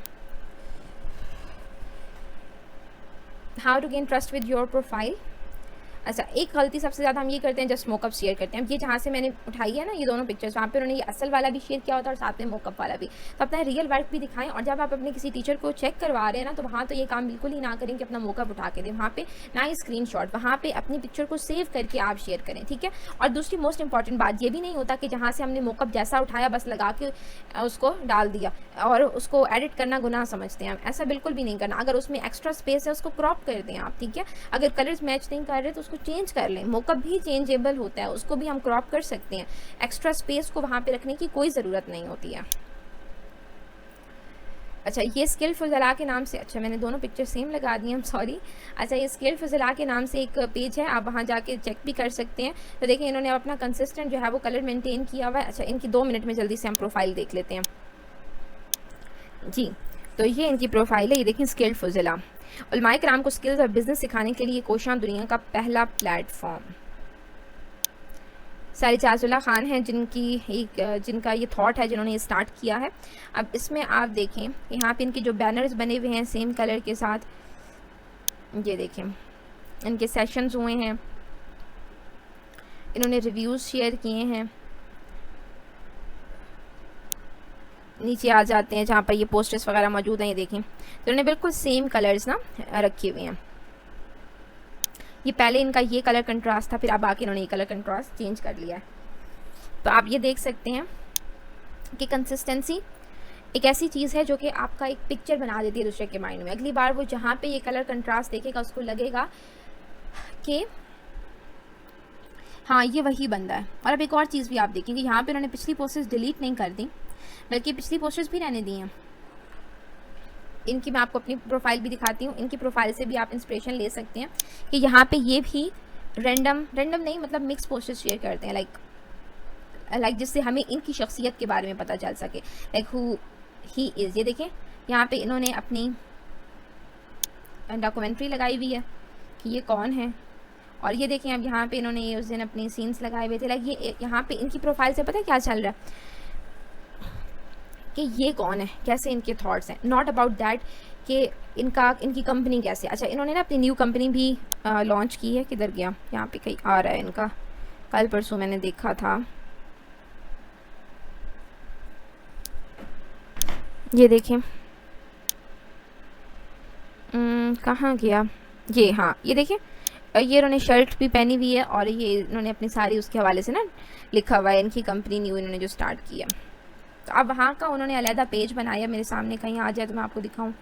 how to gain trust with your profile. अच्छा, एक गलती सबसे ज़्यादा हम ये करते हैं जस्ट मोकअप शेयर करते हैं। ये जहाँ से मैंने उठाई है ना ये दोनों पिक्चर्स, वहाँ पे उन्होंने ये असल वाला भी शेयर किया होता है और साथ में मोकअप वाला भी। तो अपना रियल वर्क भी दिखाएं। और जब आप अपने किसी टीचर को चेक करवा रहे हैं ना, तो वहाँ तो ये काम बिल्कुल ही ना करें कि अपना मोकअप उठा के दें, वहाँ पे ना ही स्क्रीनशॉट, वहाँ पे अपनी पिक्चर को सेव करके आप शेयर करें, ठीक है। और दूसरी मोस्ट इंपॉर्टेंट बात ये भी नहीं होता कि जहाँ से हमने मोकअप जैसा उठाया बस लगा के उसको डाल दिया और उसको एडिट करना गुनाह समझते हैं हम। ऐसा बिल्कुल भी नहीं करना। अगर उसमें एक्स्ट्रा स्पेस है उसको क्रॉप कर दें आप, ठीक है। अगर कलर्स मैच नहीं कर रहे तो उसको चेंज कर लें, मोकअप भी चेंजेबल होता है, उसको भी हम क्रॉप कर सकते हैं, एक्स्ट्रा स्पेस को वहाँ पे रखने की कोई ज़रूरत नहीं होती है। अच्छा, ये स्किल फजला के नाम से, अच्छा मैंने दोनों पिक्चर सेम लगा दी, हम सॉरी। अच्छा, ये स्किल फजला के नाम से एक पेज है, आप वहाँ जाके चेक भी कर सकते हैं। तो देखिए इन्होंने अपना कंसिस्टेंट जो है वो कलर मेंटेन किया हुआ है। अच्छा, इनकी 2 मिनट में जल्दी से हम प्रोफाइल देख लेते हैं जी। तो ये इनकी प्रोफाइल है, ये देखिए स्किल फजला। उलमाए कराम को स्किल्स और बिजनेस सिखाने के लिए कोशां दुनिया का पहला प्लेटफॉर्म। सारिजाजुल्ला खान हैं जिनका ये थॉट है, जिन्होंने ये स्टार्ट किया है। अब इसमें आप देखें यहाँ पे इनके जो बैनर्स बने हुए हैं सेम कलर के साथ, ये देखें इनके सेशंस हुए हैं, इन्होंने रिव्यूज़ शेयर किए हैं। नीचे आ जाते हैं जहाँ पर ये पोस्टर्स वगैरह मौजूद हैं, ये देखें तो इन्होंने बिल्कुल सेम कलर्स ना रखे हुए हैं। ये पहले इनका ये कलर कंट्रास्ट था, फिर अब आके इन्होंने ये कलर कंट्रास्ट चेंज कर लिया है। तो आप ये देख सकते हैं कि कंसिस्टेंसी एक ऐसी चीज़ है जो कि आपका एक पिक्चर बना देती है दूसरे के माइंड में। अगली बार वो जहाँ पे ये कलर कंट्रास्ट देखेगा उसको लगेगा कि हाँ ये वही बंदा है। और अब एक और चीज़ भी आप देखेंगे, यहाँ पे उन्होंने पिछली पोस्टर्स डिलीट नहीं कर दी, बल्कि पिछली पोस्टर्स भी रहने दी हैं। इनकी मैं आपको अपनी प्रोफाइल भी दिखाती हूँ, इनकी प्रोफाइल से भी आप इंस्पिरेशन ले सकते हैं कि यहाँ पे ये भी रैंडम नहीं मतलब मिक्स पोस्टर्स शेयर करते हैं, लाइक जिससे हमें इनकी शख्सियत के बारे में पता चल सके, लाइक हु ही इज़। ये देखें यहाँ पे इन्होंने अपनी डॉक्यूमेंट्री लगाई हुई है कि ये कौन है, और ये देखें अब यहाँ पे इन्होंने ये उस दिन अपने सीन्स लगाए हुए थे। लाइक ये यहाँ पे इनकी प्रोफाइल से पता है क्या चल रहा है कि ये कौन है, कैसे इनके थॉट्स हैं, नॉट अबाउट दैट कि इनकी कंपनी कैसे। अच्छा, इन्होंने ना अपनी न्यू कंपनी भी लॉन्च की है, किधर गया, यहाँ पे कहीं आ रहा है इनका, कल परसों मैंने देखा था, ये देखें कहाँ गया ये, हाँ ये देखें ये इन्होंने शर्ट भी पहनी हुई है, और ये इन्होंने अपनी सारी उसके हवाले से ना लिखा हुआ है इनकी कंपनी न्यू इन्होंने जो स्टार्ट किया। तो अब वहाँ का उन्होंने अलहदा पेज बनाया, मेरे सामने कहीं आ जाए तो मैं आपको दिखाऊं,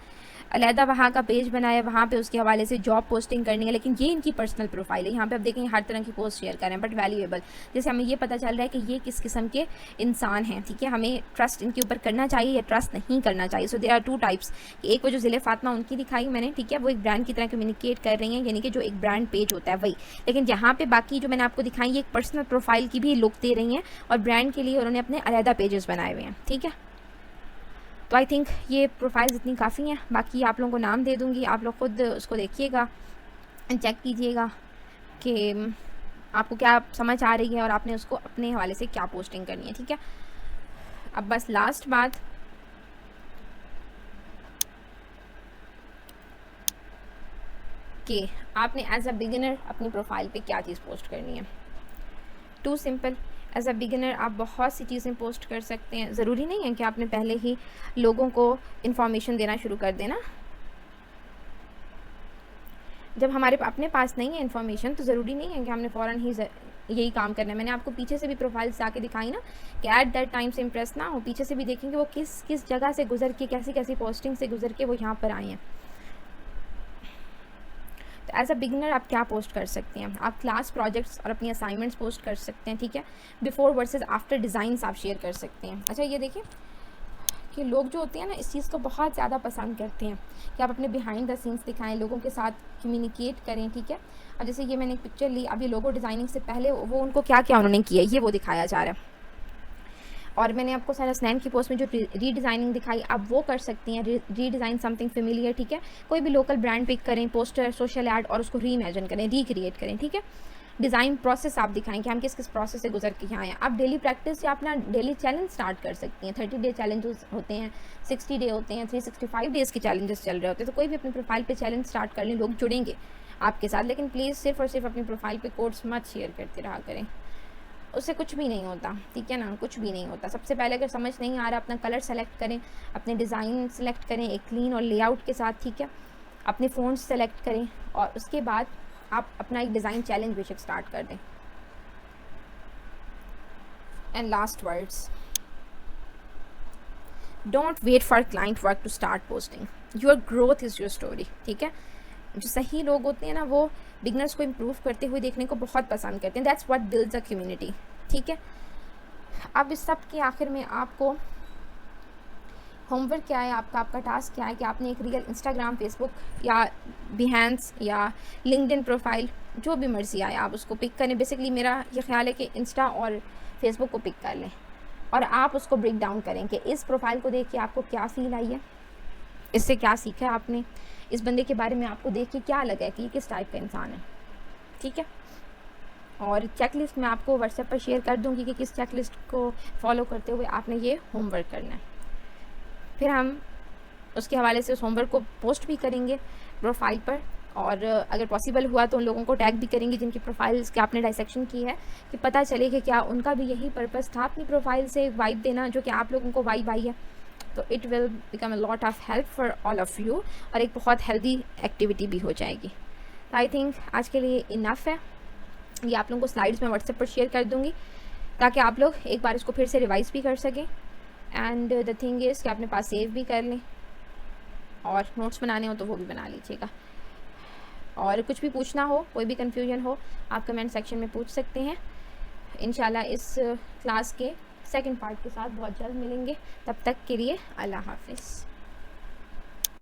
अलहदा वहाँ का पेज बनाया, वहाँ पे उसके हवाले से जॉब पोस्टिंग करनी है। लेकिन ये इनकी पर्सनल प्रोफाइल है, यहाँ पे आप देखेंगे हर तरह की पोस्ट शेयर कर रहे हैं, बट वैल्यूएबल, जैसे हमें ये पता चल रहा है कि ये किस किस्म के इंसान हैं। ठीक है, हमें ट्रस्ट इनके ऊपर करना चाहिए या ट्रस्ट नहीं करना चाहिए। So there are 2 types. एक वो जो ज़िले फातिमा उनकी दिखाई मैंने, ठीक है, वो एक ब्रांड की तरह कम्युनिकेट कर रही हैं, यानी कि जो एक ब्रांड पेज होता है वही। लेकिन यहाँ पे बाकी जो मैंने आपको दिखाई ये एक पर्सनल प्रोफाइल की भी लुक दे रही हैं, और ब्रांड के लिए उन्होंने अपने अलहदा पेजेस बनाए हुए हैं। ठीक है, तो आई थिंक ये प्रोफाइल्स इतनी काफ़ी हैं, बाकी आप लोगों को नाम दे दूँगी, आप लोग खुद उसको देखिएगा, चेक कीजिएगा कि आपको क्या समझ आ रही है और आपने उसको अपने हवाले से क्या पोस्टिंग करनी है। ठीक है, अब बस लास्ट बात कि आपने एज अ बिगिनर अपनी प्रोफाइल पे क्या चीज़ पोस्ट करनी है। Too simple, as a beginner आप बहुत सी चीज़ें पोस्ट कर सकते हैं, ज़रूरी नहीं है कि आपने पहले ही लोगों को इन्फॉर्मेशन देना शुरू कर देना। जब हमारे अपने पास नहीं है इन्फॉर्मेशन तो ज़रूरी नहीं है कि हमने फ़ौरन ही यही काम करना है। मैंने आपको पीछे से भी प्रोफाइल्स आके दिखाई ना कि एट दैट टाइम से इम्प्रेस ना हो, पीछे से भी देखेंगे वो किस जगह से गुजर के, कैसी कैसी पोस्टिंग से गुजर के वो यहाँ पर आए हैं। तो एज अ बिगिनर आप क्या पोस्ट कर सकते हैं, आप क्लास प्रोजेक्ट्स और अपनी असाइनमेंट्स पोस्ट कर सकते हैं। ठीक है, बिफोर वर्सेस आफ्टर डिज़ाइंस आप शेयर कर सकते हैं। अच्छा, ये देखिए कि लोग जो होते हैं ना इस चीज़ को बहुत ज़्यादा पसंद करते हैं कि आप अपने बिहाइंड द सीन्स दिखाएं, लोगों के साथ कम्युनिकेट करें। ठीक है, अब जैसे ये मैंने एक पिक्चर ली, अब ये लोगो डिज़ाइनिंग से पहले वो उनको क्या क्या उन्होंने किया ये वो दिखाया जा रहा है। और मैंने आपको सारा स्नैन की पोस्ट में जो रीडिज़ाइनिंग दिखाई आप वो कर सकती हैं, रीडिज़ाइन समथिंग फेमिलियर। ठीक है, कोई भी लोकल ब्रांड पिक करें, पोस्टर, सोशल ऐड, और उसको रीइमेजिन करें, रिक्रिएट करें। ठीक है, डिज़ाइन प्रोसेस आप दिखाएं कि हम किस किस प्रोसेस से गुजर के यहाँ आए हैं। आप डेली प्रैक्टिस या अपना डेली चैलेंज स्टार्ट कर सकती हैं। 30 डे चैलेंजेस होते हैं, 60 डे होते हैं, 365 डेज़ के चैलेंजेस चल रहे होते हैं। तो कोई भी अपनी प्रोफाइल पे चैलेंज स्टार्ट कर लें, लोग जुड़ेंगे आपके साथ। लेकिन प्लीज़ सिर्फ और सिर्फ अपनी प्रोफाइल पे कोट्स मत शेयर करते रहा करें, उससे कुछ भी नहीं होता। ठीक है ना, कुछ भी नहीं होता। सबसे पहले अगर समझ नहीं आ रहा अपना कलर सेलेक्ट करें, अपने डिज़ाइन सेलेक्ट करें एक क्लीन और लेआउट के साथ। ठीक है, अपने फ़ॉन्ट्स सेलेक्ट करें, और उसके बाद आप अपना एक डिज़ाइन चैलेंज बेशक स्टार्ट कर दें। And last words, don't wait for client work to start posting, your growth is your story. ठीक है, जो सही लोग होते हैं ना, वो बिगनर्स को इम्प्रूव करते हुए देखने को बहुत पसंद करते हैं। That's what builds a community. ठीक है, अब इस सब के आखिर में आपको होमवर्क क्या है आपका, आपका टास्क क्या है कि आपने एक रियल इंस्टाग्राम, फेसबुक या बिहेंस या लिंक्डइन प्रोफाइल, जो भी मर्जी आए आप उसको पिक करें। बेसिकली मेरा ये ख्याल है कि इंस्टा और फेसबुक को पिक कर लें और आप उसको ब्रेक डाउन करें कि इस प्रोफाइल को देख के आपको क्या फ़ील आई है, इससे क्या सीखा है आपने, इस बंदे के बारे में आपको देख के क्या लगा है कि ये किस टाइप का इंसान है। ठीक है, और चेकलिस्ट मैं आपको व्हाट्सएप पर शेयर कर दूँगी कि किस चेकलिस्ट को फॉलो करते हुए आपने ये होमवर्क करना है। फिर हम उसके हवाले से उस होमवर्क को पोस्ट भी करेंगे प्रोफाइल पर, और अगर पॉसिबल हुआ तो उन लोगों को टैग भी करेंगे जिनकी प्रोफाइल्स की आपने डाइसेक्शन की है, कि पता चले कि क्या उनका भी यही पर्पस था अपनी प्रोफाइल से वाइब देना जो कि आप लोगों को वाइब आई है। तो it will become a lot of help for all of you, और एक बहुत हेल्दी एक्टिविटी भी हो जाएगी। तो आई थिंक आज के लिए इनफ है। ये आप लोगों को स्लाइड्स में व्हाट्सएप पर शेयर कर दूँगी ताकि आप लोग एक बार इसको फिर से रिवाइज़ भी कर सकें। एंड द थिंग इज़ कि अपने पास सेव भी कर लें, और नोट्स बनाने हो तो वो भी बना लीजिएगा। और कुछ भी पूछना हो, कोई भी कन्फ्यूजन हो, आप कमेंट सेक्शन में पूछ सकते हैं। इंशाल्लाह इस क्लास के सेकंड पार्ट के साथ बहुत जल्द मिलेंगे। तब तक के लिए अल्लाह हाफिज़।